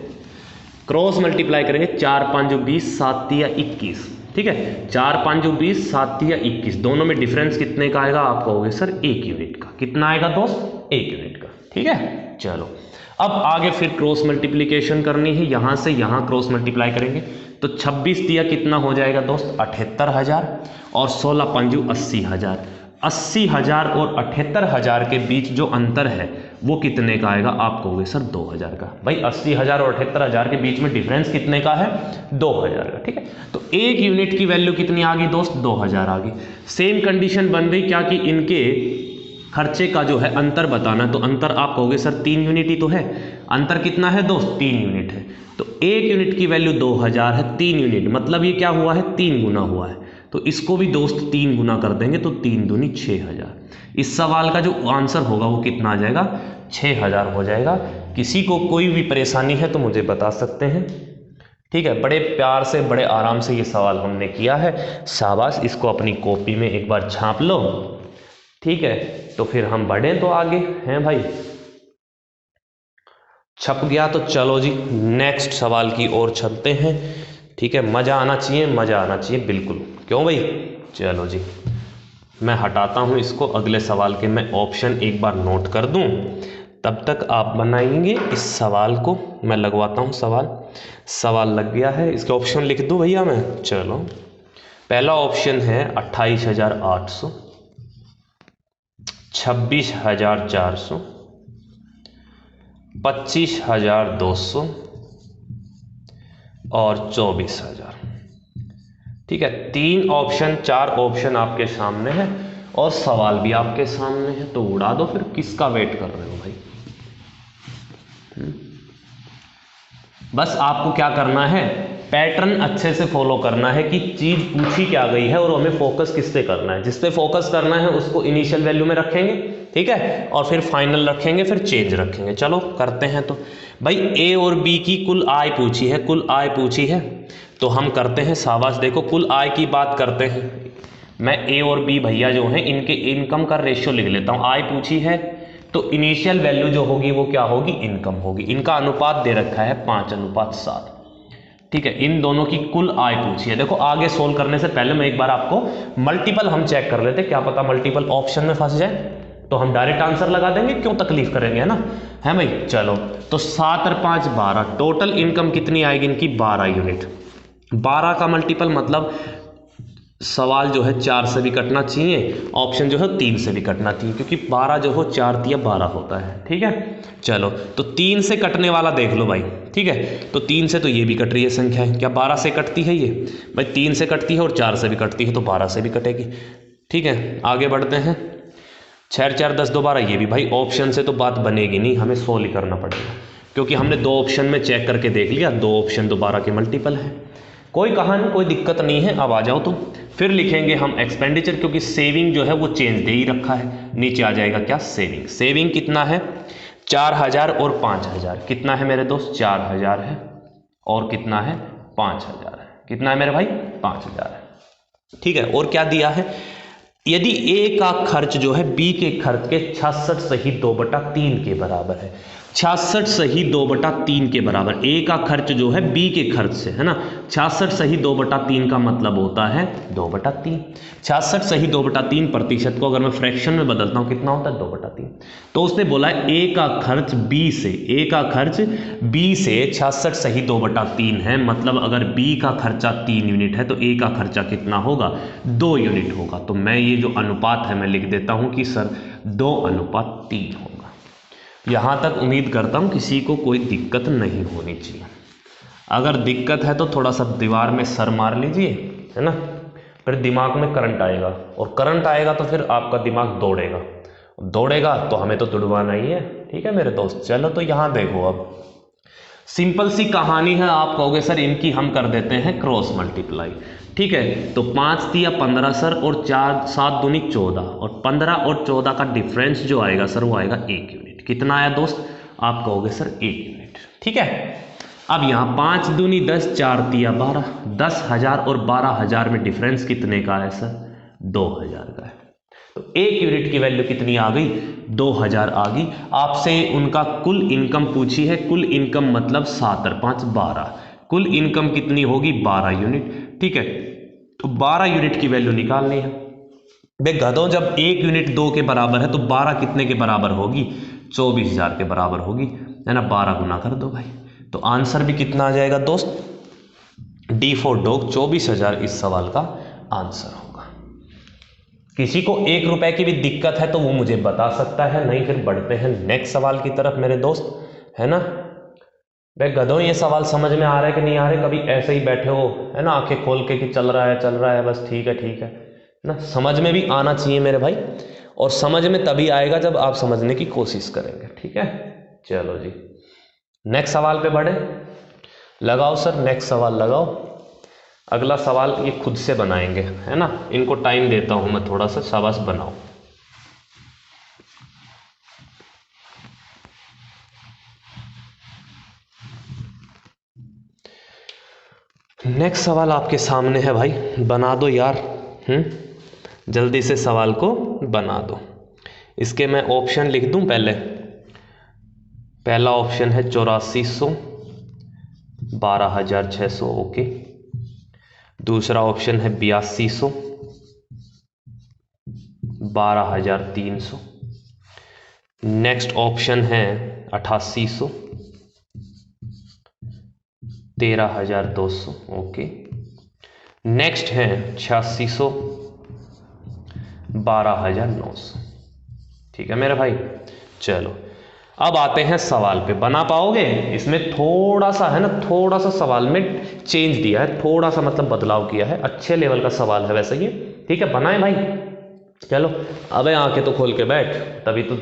क्रॉस मल्टीप्लाई करेंगे, 4 5 20, 7 3 21, ठीक है, 4 5 20, 7 3 21, दोनों में डिफरेंस कितने का आएगा? आप कहोगे सर 1 यूनिट का। कितना आएगा दोस्त? 1 यूनिट का। ठीक है, चलो अब आगे फिर क्रॉस मल्टीप्लिकेशन करनी है। यहां से यहां क्रॉस मल्टीप्लाई करेंगे तो 26 दिया कितना हो जाएगा दोस्त? 78,000, और 16 पंजू 80,000। 80,000 और 78,000 के बीच जो अंतर है वो कितने का आएगा? आप कहोगे सर 2,000 का। भाई 80,000 और 78,000 के बीच में डिफरेंस कितने का है? 2,000 का। ठीक है, तो 1 यूनिट की वैल्यू कितनी आ गई दोस्त? 2,000 आ गई। सेम कंडीशन बन गई क्या कि इनके खर्चे का जो है अंतर बताना, तो अंतर आप कहोगे सर 3 यूनिट ही तो है। अंतर कितना है दोस्त? 3 यूनिट है। तो 1 यूनिट की वैल्यू 2,000 है, 3 यूनिट मतलब ये क्या हुआ है? 3 गुना हुआ है। तो इसको भी दोस्त 3 गुना कर देंगे तो 3 दूनी 6,000। इस सवाल का जो आंसर होगा वो कितना आ जाएगा? 6,000 हो जाएगा। किसी को कोई भी परेशानी है तो मुझे बता सकते हैं। ठीक है, बड़े प्यार से बड़े आराम से ये सवाल हमने किया है। शाबाश, इसको अपनी कॉपी में एक बार छाप लो। ठीक है, तो फिर हम बढ़ें तो आगे हैं भाई। छप गया तो चलो जी नेक्स्ट सवाल की ओर चलते हैं। ठीक है, मज़ा आना चाहिए, मज़ा आना चाहिए बिल्कुल। क्यों भाई? चलो जी मैं हटाता हूँ इसको। अगले सवाल के मैं ऑप्शन एक बार नोट कर दूँ, तब तक आप बनाएंगे इस सवाल को। मैं लगवाता हूँ सवाल लग गया है, इसके ऑप्शन लिख दूँ भैया मैं। चलो पहला ऑप्शन है 28,800, 26,400, 25,200 और 24,000। ठीक है, 3 ऑप्शन 4 ऑप्शन आपके सामने है और सवाल भी आपके सामने है, तो उड़ा दो फिर। किसका वेट कर रहे हो भाई? बस आपको क्या करना है? पैटर्न अच्छे से फॉलो करना है कि चीज पूछी क्या गई है और हमें फोकस किस पे करना है। जिस पे फोकस करना है उसको इनिशियल वैल्यू में रखेंगे, ठीक है, और फिर फाइनल रखेंगे, फिर चेंज रखेंगे। चलो करते हैं। तो भाई ए और बी की कुल आय पूछी है, कुल आय पूछी है, तो हम करते हैं। शाबाश, देखो कुल आय की बात करते हैं। मैं ए और बी भैया जो हैं इनके इनकम का रेशियो लिख लेता हूँ। आय पूछी है तो इनिशियल वैल्यू जो होगी वो क्या होगी? इनकम होगी। इनका अनुपात दे रखा है 5:7। ठीक है, इन दोनों की कुल आय पूछी है। देखो आगे सोल्व करने से पहले मैं एक बार आपको मल्टीपल हम चेक कर लेते, क्या पता मल्टीपल ऑप्शन में फंस जाए तो हम डायरेक्ट आंसर लगा देंगे, क्यों तकलीफ करेंगे, है ना? है भाई, चलो तो 7 और 5 12, टोटल इनकम कितनी आएगी इनकी? 12 यूनिट। 12 का मल्टीपल मतलब सवाल जो है 4 से भी कटना चाहिए, ऑप्शन जो है 3 से भी कटना चाहिए, क्योंकि 12 जो हो 4 दिया 12 होता है। ठीक है, चलो तो 3 से कटने वाला देख लो भाई। ठीक है, तो 3 से तो ये भी कट रही है संख्या है, क्या 12 से कटती है ये भाई? 3 से कटती है और 4 से भी कटती है, तो 12 से भी कटेगी। ठीक है, आगे बढ़ते हैं। 6 4 10 2 12, ये भी भाई ऑप्शन से तो बात बनेगी नहीं, हमें 100 ही करना पड़ेगा, क्योंकि हमने 2 ऑप्शन में चेक करके देख लिया, 2 ऑप्शन तो 12 के मल्टीपल है। कोई कहानी, कोई दिक्कत नहीं है। अब आ जाओ तुम, फिर लिखेंगे हम एक्सपेंडिचर, क्योंकि सेविंग जो है वो चेंज दे ही रखा है। नीचे आ जाएगा क्या? सेविंग। सेविंग कितना है? 4000 और 5000। कितना है मेरे दोस्त? 4000 है और कितना है? 5000 है। कितना है मेरे भाई? 5000 है। ठीक है, और क्या दिया है? यदि ए का खर्च जो है बी के खर्च के 66 सही 2/3 के बराबर है। 66 सही 2/3 के बराबर ए का खर्च जो है बी के खर्च से, है ना। 66 सही 2/3 का मतलब होता है 2/3। 66 सही 2/3% को अगर मैं फ्रैक्शन में बदलता हूँ कितना होता है? 2/3। तो उसने बोला है ए का खर्च बी से, ए का खर्च बी से 66 सही 2/3 है, मतलब अगर बी का खर्चा 3 यूनिट है तो ए का खर्चा कितना होगा? 2 यूनिट होगा। तो मैं ये जो अनुपात है मैं लिख देता हूँ कि सर 2:3 होगा। यहाँ तक उम्मीद करता हूँ किसी को कोई दिक्कत नहीं होनी चाहिए। अगर दिक्कत है तो थोड़ा सा दीवार में सर मार लीजिए, है ना, फिर दिमाग में करंट आएगा, और करंट आएगा तो फिर आपका दिमाग दौड़ेगा, दौड़ेगा तो हमें तो दौड़वाना ही है। ठीक है मेरे दोस्त, चलो तो यहाँ देखो, अब सिंपल सी कहानी है। आप कहोगे सर इनकी हम कर देते हैं क्रॉस मल्टीप्लाई। ठीक है, तो 5 दिया 15 सर, और 4 7 दूनी 14, और 15 और 14 का डिफरेंस जो आएगा सर वो आएगा 1 यूनिट। कितना आया दोस्त? आप कहोगे सर 1 यूनिट। ठीक है, अब यहाँ 5 दूनी 10, 4 दिया 12, 10,000 और 12,000 में डिफरेंस कितने का है सर? 2,000 का है। तो 1 यूनिट की वैल्यू कितनी आ गई? 2,000 आ गई। आपसे उनका कुल इनकम पूछी है, कुल इनकम मतलब 7 और 5 12, कुल इनकम कितनी होगी? 12 यूनिट। ठीक है, तो 12 यूनिट की वैल्यू निकालनी है। बे गधों, जब 1 यूनिट 2 के बराबर है तो 12 कितने के बराबर होगी? 24,000 के बराबर होगी, है ना। 12 गुना कर दो भाई, तो आंसर भी कितना आ जाएगा दोस्त? डी फॉर डॉग 24,000 इस सवाल का आंसर होगा। किसी को 1 रुपए की भी दिक्कत है तो वो मुझे बता सकता है, नहीं फिर बढ़ते हैं नेक्स्ट सवाल की तरफ मेरे दोस्त, है ना। भाई गधों, ये सवाल समझ में आ रहा है कि नहीं आ रहा है? कभी ऐसे ही बैठे हो, है ना, आंखें खोल के कि चल रहा है बस, ठीक है ना। समझ में भी आना चाहिए मेरे भाई, और समझ में तभी आएगा जब आप समझने की कोशिश करेंगे। ठीक है, चलो जी नेक्स्ट सवाल पे बढ़े। लगाओ सर, नेक्स्ट सवाल लगाओ। अगला सवाल ये खुद से बनाएंगे, है ना, इनको टाइम देता हूं मैं थोड़ा सा, शाबाश बनाओ। नेक्स्ट सवाल आपके सामने है भाई, बना दो यार। जल्दी से सवाल को बना दो। इसके मैं ऑप्शन लिख दूं पहले। पहला ऑप्शन है 8400, 12,600, ओके। दूसरा ऑप्शन है 8200, 12,300। नेक्स्ट ऑप्शन है 8800, 13,200, ओके। नेक्स्ट है 8600, 12,900। ठीक है मेरे भाई, चलो अब आते हैं सवाल पे। बना पाओगे? इसमें थोड़ा सा है ना, थोड़ा सा सवाल में चेंज दिया है, थोड़ा सा मतलब बदलाव किया है। अच्छे लेवल का सवाल है वैसे ये। ठीक है, बनाए भाई। चलो अबे आंखें तो खोल के बैठ, तभी तो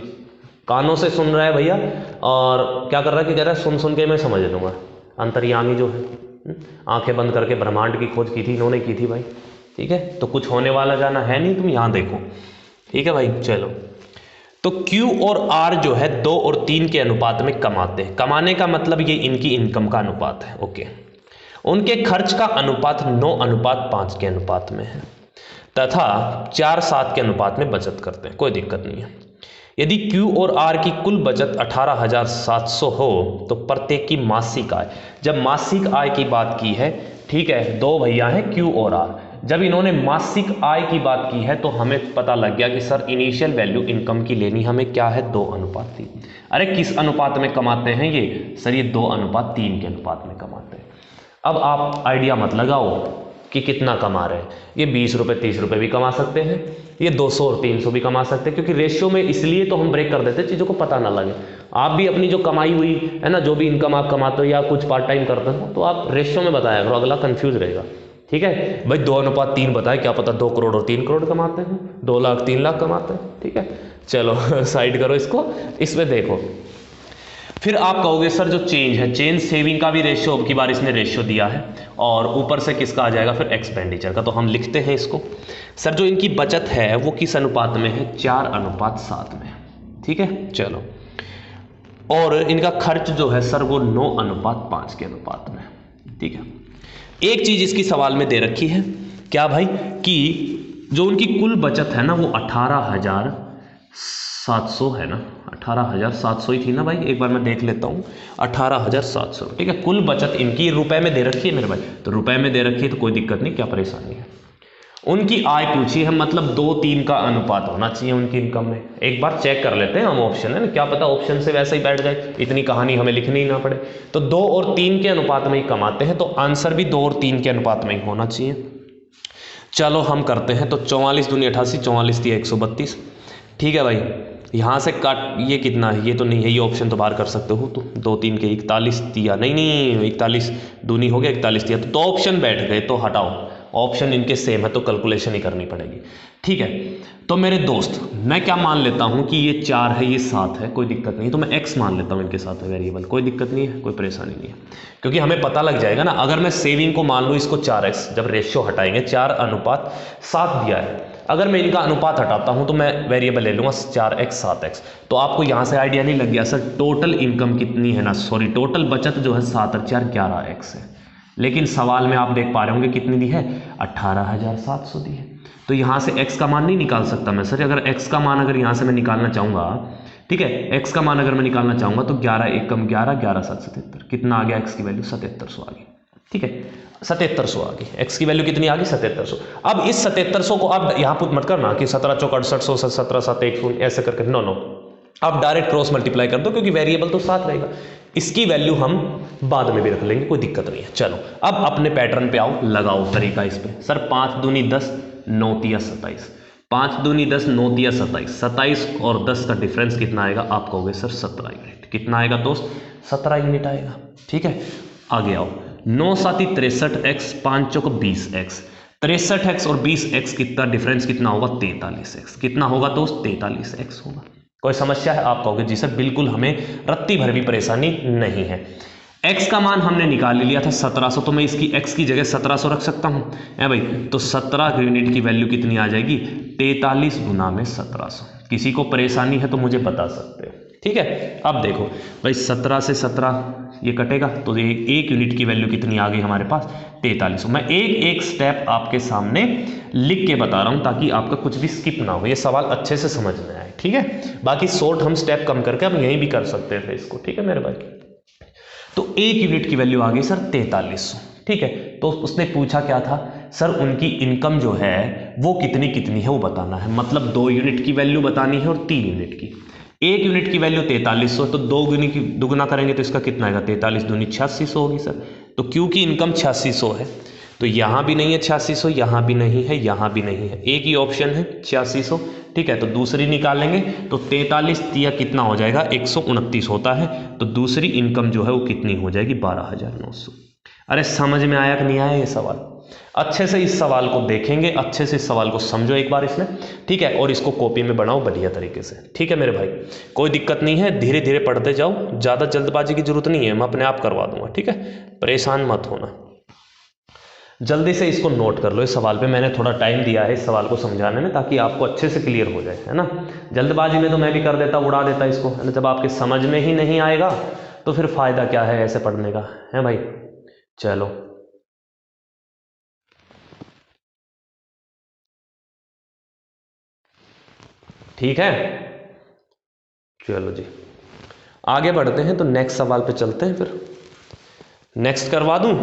कानों से सुन रहा है भैया, और क्या कर रहा है कि कह रहा है सुन सुन के मैं समझ लूँगा। अंतर्यामी जो है, आंखें बंद करके ब्रह्मांड की खोज की थी इन्होंने, की थी भाई। ठीक है, तो कुछ होने वाला जाना है नहीं, तुम यहाँ देखो। ठीक है भाई, चलो तो Q और R जो है 2 और 3 के अनुपात में कमाते हैं। कमाने का मतलब ये इनकी इनकम का अनुपात है, ओके। उनके खर्च का अनुपात 9:5 के अनुपात में है, तथा 4:7 के अनुपात में बचत करते हैं। कोई दिक्कत नहीं है। यदि Q और R की कुल बचत 18,700 हो तो प्रत्येक की मासिक आय, जब मासिक आय की बात की है, ठीक है, दो भैया हैं Q और R, जब इन्होंने मासिक आय की बात की है तो हमें पता लग गया कि सर इनिशियल वैल्यू इनकम की लेनी हमें क्या है? 2:3। अरे किस अनुपात में कमाते हैं ये? सर ये 2:3 के अनुपात में कमाते हैं। अब आप आइडिया मत लगाओ, कि कितना कमा रहे हैं। ये 20 रुपये 30 रुपये भी कमा सकते हैं, ये 200 और 300 भी कमा सकते हैं, क्योंकि रेशियो में इसलिए तो हम ब्रेक कर देते हैं, चीज़ों को पता ना लगे। आप भी अपनी जो कमाई हुई है ना, जो भी इनकम आप कमाते हो या कुछ पार्ट टाइम करते हो, तो आप रेशियो में बताया करो, अगला कंफ्यूज रहेगा। ठीक है भाई, 2:3 बताए, क्या पता 2 करोड़ और 3 करोड़ कमाते हैं, 2 लाख 3 लाख कमाते हैं। ठीक है, चलो साइड करो इसको, इसमें देखो। फिर आप कहोगे सर जो चेंज है, चेंज सेविंग का भी रेशियो अब की बार इसने रेशियो दिया है, और ऊपर से किसका आ जाएगा फिर एक्सपेंडिचर का। तो हम लिखते हैं इसको, सर जो इनकी बचत है वो किस अनुपात में है, 4:7 में। ठीक है, चलो। और इनका खर्च जो है सर वो 9:5 के अनुपात में। ठीक है, एक चीज इसकी सवाल में दे रखी है, क्या भाई, कि जो उनकी कुल बचत है ना वो 18,700 है ना, 18,700 ही थी ना भाई, एक बार मैं देख लेता हूँ, 18,700। ठीक है, कुल बचत इनकी रुपए में दे रखी है मेरे भाई, तो रुपए में दे रखी है तो कोई दिक्कत नहीं, क्या परेशानी है। उनकी आय पूछी है, मतलब 2:3 का अनुपात होना चाहिए उनकी इनकम में। एक बार चेक कर लेते हैं हम ऑप्शन, है ना, क्या पता ऑप्शन से वैसे ही बैठ जाए, इतनी कहानी हमें लिखनी ही ना पड़े। तो 2 और 3 के अनुपात में ही कमाते हैं, तो आंसर भी 2 और 3 के अनुपात में ही होना चाहिए। चलो हम करते हैं, तो 44 दूनी 88, 44 दिया 132। ठीक है भाई, यहाँ से काट, ये कितना है, ये तो नहीं है, ये ऑप्शन तो बाहर कर सकते हो, तो 2 3 के 41 दिया, नहीं 41 दूनी हो गया 41 दिया, तो 2 ऑप्शन बैठ गए, तो हटाओ, ऑप्शन इनके सेम है तो कैलकुलेशन ही करनी पड़ेगी। ठीक है, तो मेरे दोस्त मैं क्या मान लेता हूँ कि ये 4 है, ये 7 है, कोई दिक्कत नहीं, तो मैं x मान लेता हूँ इनके साथ वेरिएबल, कोई दिक्कत नहीं है, कोई परेशानी नहीं है, क्योंकि हमें पता लग जाएगा ना। अगर मैं सेविंग को मान लूँ इसको 4x, जब रेशियो हटाएंगे 4:7 दिया है, अगर मैं इनका अनुपात हटाता हूं तो मैं वेरिएबल ले लूंगा 4x 7x। तो आपको यहां से आइडिया नहीं लग गया सर टोटल इनकम कितनी है ना, सॉरी टोटल बचत जो है 7 और 4 11x है, लेकिन सवाल में आप देख पा रहे होंगे कितनी दी है, 18,700 दी है। तो यहां से x का मान नहीं निकाल सकता मैं सर, अगर x का मान अगर यहां से मैं निकालना चाहूंगा, ठीक है, x का मान अगर मैं निकालना चाहूंगा तो 11 1 कम 11, 11 7 77, कितना आ गया x की वैल्यू 7700 आ गई। ठीक है, 7700 आ गई, x की वैल्यू कितनी आ गई 7700। अब इस 7700 को आप यहाँ पुट मत करना कि 17 चौक 6800 17 7 1 ऐसे करके, नो नो, आप डायरेक्ट क्रॉस मल्टीप्लाई कर दो, क्योंकि वेरिएबल तो साथ रहेगा, इसकी वैल्यू हम बाद में भी रख लेंगे, कोई दिक्कत नहीं है। चलो अब अपने पैटर्न पे आओ, लगाओ तरीका इस पे। सर 5 दूनी 10, 9 तिया 27, 5 दूनी 10, 9 तिया 27, 27 और 10 का डिफरेंस कितना आएगा, आप कहोगे सर 17 यूनिट। कितना आएगा दोस्त, 17 यूनिट आएगा। ठीक है, आगे आओ, 9 7 63x, 5 चौक 20x, 63x और 20x कितना डिफरेंस कितना होगा, 43x। कितना होगा दोस्त, 43x होगा। कोई समस्या है, आप कहोगे जी सर बिल्कुल, हमें रत्ती भर भी परेशानी नहीं है। x का मान हमने निकाल लिया था 1700, तो मैं इसकी x की जगह 1700 रख सकता हूं, है भाई, तो 17 यूनिट की वैल्यू कितनी आ जाएगी, 43 गुना में 1700। किसी को परेशानी है तो मुझे बता सकते हो। ठीक है, अब देखो भाई 17 से 17 ये कटेगा, तो ये 1 यूनिट की वैल्यू कितनी आ गई हमारे पास, 4300। मैं एक एक स्टेप आपके सामने लिख के बता रहा हूं ताकि आपका कुछ भी स्किप ना हो, ये सवाल अच्छे से समझ में आए। ठीक है, बाकी शॉर्ट हम स्टेप कम करके हम यहीं भी कर सकते थे इसको। ठीक है मेरे भाई, तो 1 यूनिट की वैल्यू आ गई सर 4300। ठीक है, तो उसने पूछा क्या था सर, उनकी इनकम जो है वो कितनी कितनी है वो बताना है, मतलब 2 यूनिट की वैल्यू बतानी है और 3 यूनिट की। 1 यूनिट की वैल्यू 4300, तो 2 यूनिट की दुगुना करेंगे तो इसका कितना आएगा, 43 दूनी 8600 होगी सर। तो क्योंकि इनकम 8600 है, तो यहाँ भी नहीं है 8600, यहाँ भी नहीं है, यहाँ भी नहीं है, एक ही ऑप्शन है 8600। ठीक है, तो दूसरी निकालेंगे तो 43 तिया कितना हो जाएगा, 129 होता है, तो दूसरी इनकम जो है वो कितनी हो जाएगी, 12,900। अरे समझ में आया कि नहीं आया ये सवाल? अच्छे से इस सवाल को देखेंगे, अच्छे से इस सवाल को समझो एक बार इसमें। ठीक है, और इसको कॉपी में बनाओ बढ़िया तरीके से। ठीक है मेरे भाई, कोई दिक्कत नहीं है, धीरे धीरे पढ़ते जाओ, ज़्यादा जल्दबाजी की जरूरत नहीं है, मैं अपने आप करवा दूंगा। ठीक है, परेशान मत होना, जल्दी से इसको नोट कर लो। इस सवाल पे मैंने थोड़ा टाइम दिया है इस सवाल को समझाने में, ताकि आपको अच्छे से क्लियर हो जाए, है ना। जल्दबाजी में तो मैं भी कर देता, उड़ा देता इसको, है ना। जब आपके समझ में ही नहीं आएगा तो फिर फायदा क्या है ऐसे पढ़ने का, है भाई। चलो ठीक है, चलो जी आगे बढ़ते हैं। तो नेक्स्ट सवाल पे चलते हैं, फिर नेक्स्ट करवा दूं,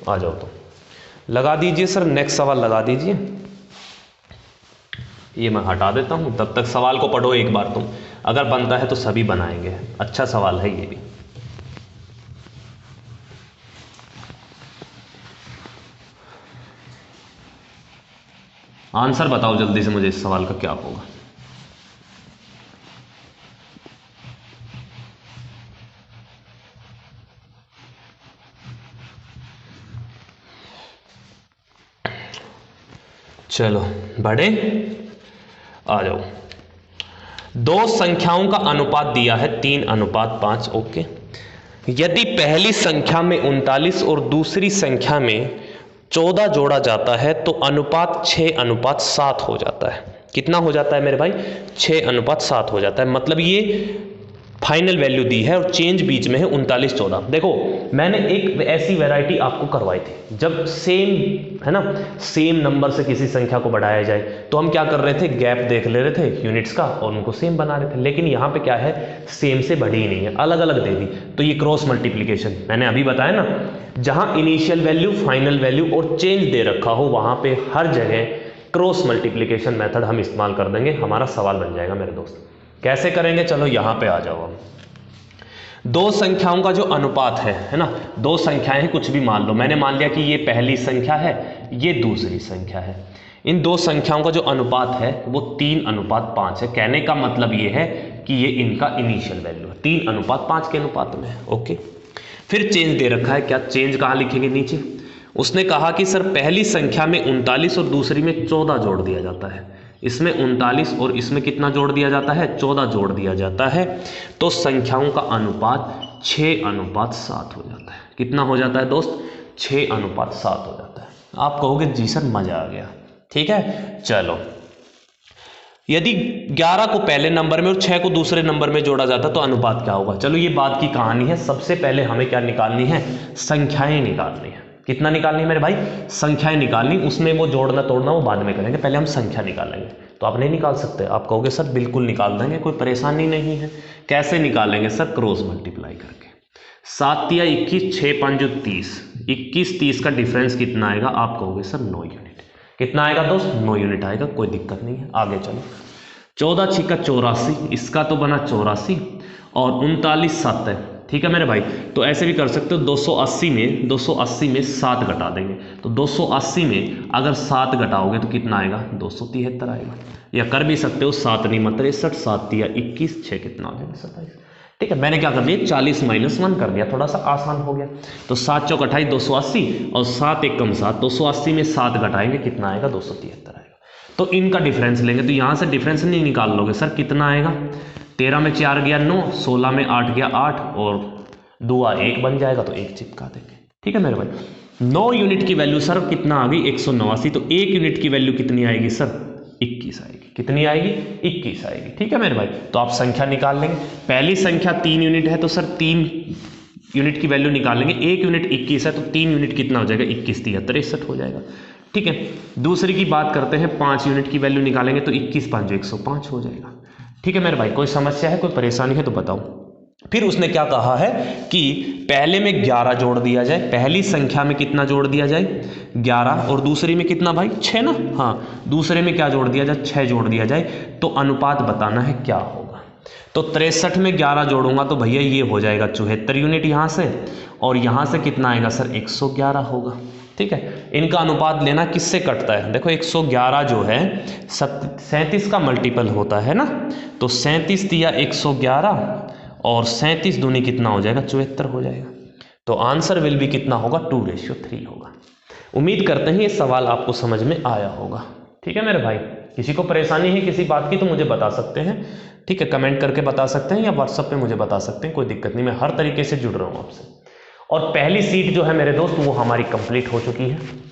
आ जाओ तो लगा दीजिए सर, नेक्स्ट सवाल लगा दीजिए। ये मैं हटा देता हूं, तब तक सवाल को पढ़ो एक बार तुम, अगर बनता है तो सभी बनाएंगे, अच्छा सवाल है ये भी। आंसर बताओ जल्दी से मुझे इस सवाल का क्या होगा। चलो बड़े आ जाओ। दो संख्याओं का अनुपात दिया है 3:5। ओके, यदि पहली संख्या में 39 और दूसरी संख्या में 14 जोड़ा जाता है तो अनुपात 6:7 हो जाता है। कितना हो जाता है मेरे भाई? 6:7 हो जाता है। मतलब ये फाइनल वैल्यू दी है और चेंज बीच में है 39-14। देखो मैंने एक ऐसी वैरायटी आपको करवाई थी, जब सेम है ना, सेम नंबर से किसी संख्या को बढ़ाया जाए तो हम क्या कर रहे थे, गैप देख ले रहे थे यूनिट्स का और उनको सेम बना रहे थे। लेकिन यहाँ पे क्या है, सेम से बढ़ी ही नहीं है, अलग अलग दे दी। तो ये क्रॉस मल्टीप्लीकेशन मैंने अभी बताया ना, जहाँ इनिशियल वैल्यू, फाइनल वैल्यू और चेंज दे रखा हो वहाँ पे हर जगह क्रॉस मल्टीप्लीकेशन मेथड हम इस्तेमाल कर देंगे, हमारा सवाल बन जाएगा मेरे दोस्त। कैसे करेंगे, चलो यहाँ पे आ जाओ। हम दो संख्याओं का जो अनुपात है ना, दो संख्याएं हैं, कुछ भी मान लो, मैंने मान लिया कि ये पहली संख्या है, ये दूसरी संख्या है। इन दो संख्याओं का जो अनुपात है वो 3:5 है। कहने का मतलब ये है कि ये इनका इनिशियल वैल्यू है, 3:5 के अनुपात में है। ओके, फिर चेंज दे रखा है, क्या चेंज कहाँ लिखेंगे, नीचे। उसने कहा कि सर पहली संख्या में 39 और दूसरी में 14 जोड़ दिया जाता है। इसमें 39 और इसमें कितना जोड़ दिया जाता है, 14 जोड़ दिया जाता है। तो संख्याओं का अनुपात 6:7 हो जाता है। कितना हो जाता है दोस्त, 6:7 हो जाता है। आप कहोगे जी सर मजा आ गया, ठीक है। चलो, यदि 11 को पहले नंबर में और 6 को दूसरे नंबर में जोड़ा जाता तो अनुपात क्या होगा। चलो ये बात की कहानी है। सबसे पहले हमें क्या निकालनी है, संख्याएं निकालनी है। कितना निकालनी है मेरे भाई, संख्याएं निकालनी। उसमें वो जोड़ना तोड़ना वो बाद में करेंगे, पहले हम संख्या निकालेंगे। तो आप नहीं निकाल सकते, आप कहोगे सर बिल्कुल निकाल देंगे, कोई परेशानी नहीं है। कैसे निकालेंगे सर, क्रॉस मल्टीप्लाई करके। 7 या 21, 6 5 30, 21 30 का डिफरेंस कितना आएगा, आप कहोगे सर 9 यूनिट। कितना आएगा दोस्त, 9 यूनिट आएगा, कोई दिक्कत नहीं है। आगे चलो, 14 6 84, इसका तो बना 84 और 39 7 है, ठीक है मेरे भाई। तो ऐसे भी कर सकते हो, 280 में 7 घटा देंगे। तो 280 में अगर 7 घटाओगे तो कितना आएगा, 273 आएगा। या कर भी सकते हो 7 नहीं मत 63, 7 या 21, 6 कितना हो जाएगा 27। ठीक है, मैंने क्या कर दिया, 40 - 1 कर दिया, थोड़ा सा आसान हो गया। तो 7 चौक 28, 280 और 7 1 कम 7, 280 में 7 घटाएंगे कितना आएगा, 273 आएगा। तो इनका डिफरेंस लेंगे। तो यहाँ से डिफरेंस नहीं निकाल लोगे सर, कितना आएगा, 13 में 4 गया 9, 16 में 8 गया 8 और 2 1 बन जाएगा, तो 1 चिपका देंगे। ठीक है मेरे भाई। 9 यूनिट की वैल्यू सर कितना आ गई, 189। तो 1 यूनिट की वैल्यू कितनी आएगी सर, 21 आएगी। कितनी आएगी, 21 आएगी। ठीक है मेरे भाई। तो आप संख्या निकाल लेंगे। पहली संख्या 3 यूनिट है तो सर 3 यूनिट की वैल्यू निकाल लेंगे। 1 यूनिट 21 है तो 3 यूनिट कितना हो जाएगा, 21 3 63 हो जाएगा। ठीक है, दूसरी की बात करते हैं, 5 यूनिट की वैल्यू निकालेंगे तो 21 5 105 हो जाएगा। ठीक है मेरे भाई, कोई समस्या है, कोई परेशानी है तो बताओ। फिर उसने क्या कहा है कि पहले में 11 जोड़ दिया जाए, पहली संख्या में कितना जोड़ दिया जाए, 11, और दूसरी में कितना भाई, 6 ना। हाँ, दूसरे में क्या जोड़ दिया जाए, 6 जोड़ दिया जाए। तो अनुपात बताना है क्या होगा। तो 63 में 11 जोड़ूंगा तो भैया ये हो जाएगा 74 यूनिट यहाँ से, और यहाँ से कितना आएगा सर, 111 होगा। ठीक है, इनका अनुपात लेना किससे कटता है, देखो 111 जो है 37 का मल्टीपल होता है ना। तो 37 दिया 111 और 37 दूनी कितना हो जाएगा, 74 हो जाएगा। तो आंसर विल भी कितना होगा, 2:3 होगा। उम्मीद करते हैं ये सवाल आपको समझ में आया होगा। ठीक है मेरे भाई, किसी को परेशानी है किसी बात की तो मुझे बता सकते हैं। ठीक है, कमेंट करके बता सकते हैं या व्हाट्सएप पे मुझे बता सकते हैं, कोई दिक्कत नहीं, मैं हर तरीके से जुड़ रहा हूँ आपसे। और पहली सीट जो है मेरे दोस्त वो हमारी कंप्लीट हो चुकी है।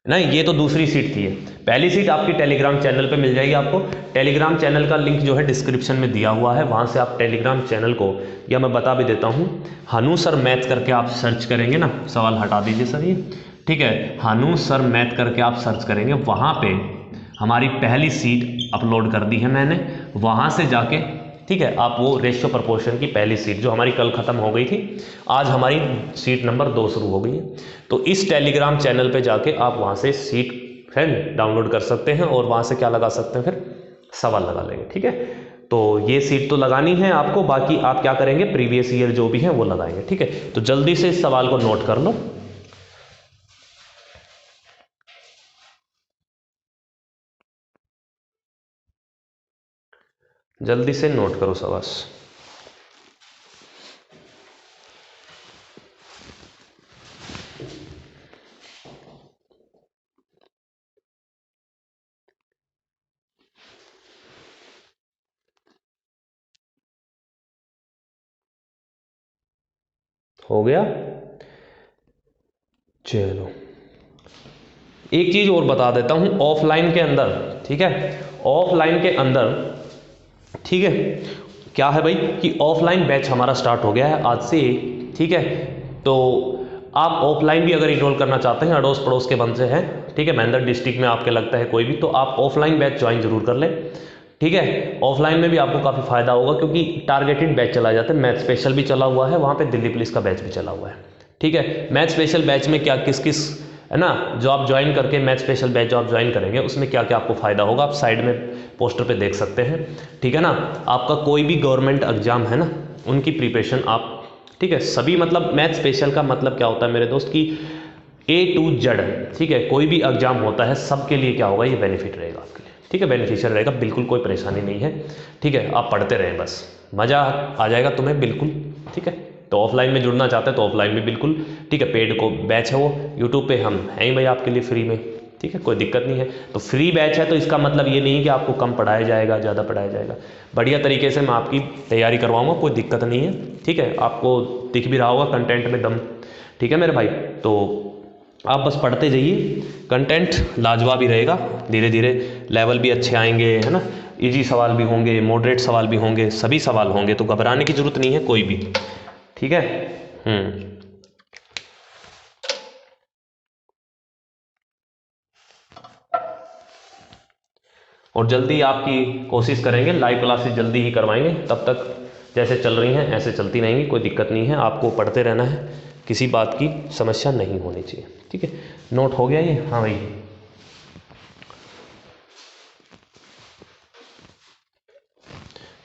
नहीं, ये तो दूसरी सीट थी। पहली सीट आपकी टेलीग्राम चैनल पे मिल जाएगी आपको। टेलीग्राम चैनल का लिंक जो है डिस्क्रिप्शन में दिया हुआ है, वहाँ से आप टेलीग्राम चैनल को, या मैं बता भी देता हूँ, हानू सर मैथ करके आप सर्च करेंगे ना, सवाल हटा दीजिए सर ये। ठीक है, हानू सर मैथ करके आप सर्च करेंगे, वहाँ पे हमारी पहली सीट अपलोड कर दी है मैंने, वहाँ से जाके, ठीक है, आप वो रेशियो प्रपोर्शन की पहली सीट जो हमारी कल ख़त्म हो गई थी, आज हमारी सीट नंबर 2 शुरू हो गई है। तो इस टेलीग्राम चैनल पे जाके आप वहाँ से सीट है डाउनलोड कर सकते हैं और वहाँ से क्या लगा सकते हैं, फिर सवाल लगा लेंगे। ठीक है, तो ये सीट तो लगानी है आपको, बाकी आप क्या करेंगे, प्रीवियस ईयर जो भी है वो लगाएंगे। ठीक है, तो जल्दी से इस सवाल को नोट कर लो। जल्दी से नोट करो शाबाश। हो गया। चलो एक चीज और बता देता हूं ऑफलाइन के अंदर, ठीक है, ऑफलाइन के अंदर, ठीक है, क्या है भाई कि ऑफलाइन बैच हमारा स्टार्ट हो गया है आज से, ठीक है। तो आप ऑफलाइन भी अगर इनरोल करना चाहते हैं, अड़ोस पड़ोस के बंद से हैं, ठीक है, महेंद्र डिस्ट्रिक्ट में आपके लगता है कोई भी, तो आप ऑफलाइन बैच ज्वाइन जरूर कर लें, ठीक है। ऑफलाइन में भी आपको काफ़ी फायदा होगा क्योंकि टारगेटेड बैच चला जाता है, मैथ स्पेशल भी चला हुआ है वहाँ पे, दिल्ली पुलिस का बैच भी चला हुआ है, ठीक है। मैथ स्पेशल बैच में क्या किस किस है ना, जो आप ज्वाइन करके मैथ स्पेशल बैच जो आप ज्वाइन करेंगे उसमें क्या क्या आपको फायदा होगा, आप साइड में पोस्टर पे देख सकते हैं, ठीक है ना। आपका कोई भी गवर्नमेंट एग्जाम है ना, उनकी प्रिपरेशन आप, ठीक है, सभी, मतलब मैथ स्पेशल का मतलब क्या होता है मेरे दोस्त की A to Z, ठीक है, कोई भी एग्जाम होता है सबके लिए क्या होगा, ये बेनिफिट रहेगा आपके लिए, ठीक है, बेनिफिशियल रहेगा, बिल्कुल कोई परेशानी नहीं है, ठीक है। आप पढ़ते रहें बस, मज़ा आ जाएगा तुम्हें बिल्कुल, ठीक है। तो ऑफलाइन में जुड़ना चाहते हैं तो ऑफलाइन में बिल्कुल, ठीक है, पेड को बैच है वो, यूट्यूब पे हम हैं ही भाई आपके लिए फ्री में, ठीक है, कोई दिक्कत नहीं है। तो फ्री बैच है तो इसका मतलब ये नहीं कि आपको कम पढ़ाया जाएगा, ज़्यादा पढ़ाया जाएगा, बढ़िया तरीके से मैं आपकी तैयारी करवाऊँगा, कोई दिक्कत नहीं है, ठीक है। आपको दिख भी रहा होगा कंटेंट में दम, ठीक है मेरे भाई। तो आप बस पढ़ते जाइए, कंटेंट लाजवाब ही रहेगा, धीरे धीरे लेवल भी अच्छे आएंगे, है ना, इजी सवाल भी होंगे, मॉडरेट सवाल भी होंगे, सभी सवाल होंगे, तो घबराने की जरूरत नहीं है कोई भी, ठीक है। और जल्दी आपकी कोशिश करेंगे, लाइव क्लासेस जल्दी ही करवाएंगे, तब तक जैसे चल रही हैं ऐसे चलती रहेंगी, कोई दिक्कत नहीं है, आपको पढ़ते रहना है, किसी बात की समस्या नहीं होनी चाहिए, ठीक है। नोट हो गया ये, हाँ भाई।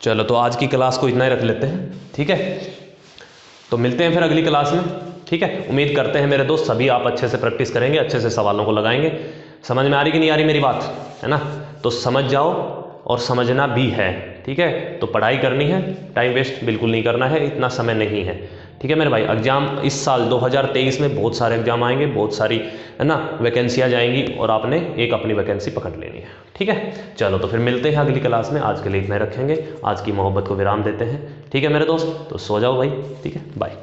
चलो तो आज की क्लास को इतना ही रख लेते हैं, ठीक है, तो मिलते हैं फिर अगली क्लास में, ठीक है। उम्मीद करते हैं मेरे दोस्त सभी आप अच्छे से प्रैक्टिस करेंगे, अच्छे से सवालों को लगाएंगे। समझ में आ रही कि नहीं आ रही मेरी बात, है ना, तो समझ जाओ और समझना भी है, ठीक है। तो पढ़ाई करनी है, टाइम वेस्ट बिल्कुल नहीं करना है, इतना समय नहीं है, ठीक है मेरे भाई। एग्जाम इस साल 2023 में बहुत सारे एग्जाम आएंगे, बहुत सारी, है ना, वैकेंसियाँ जाएंगी और आपने एक अपनी वैकेंसी पकड़ लेनी है, ठीक है। चलो तो फिर मिलते हैं अगली क्लास में, आज के लिए इतना रखेंगे, आज की मोहब्बत को विराम देते हैं, ठीक है मेरे दोस्त। तो सो जाओ भाई, ठीक है, बाय।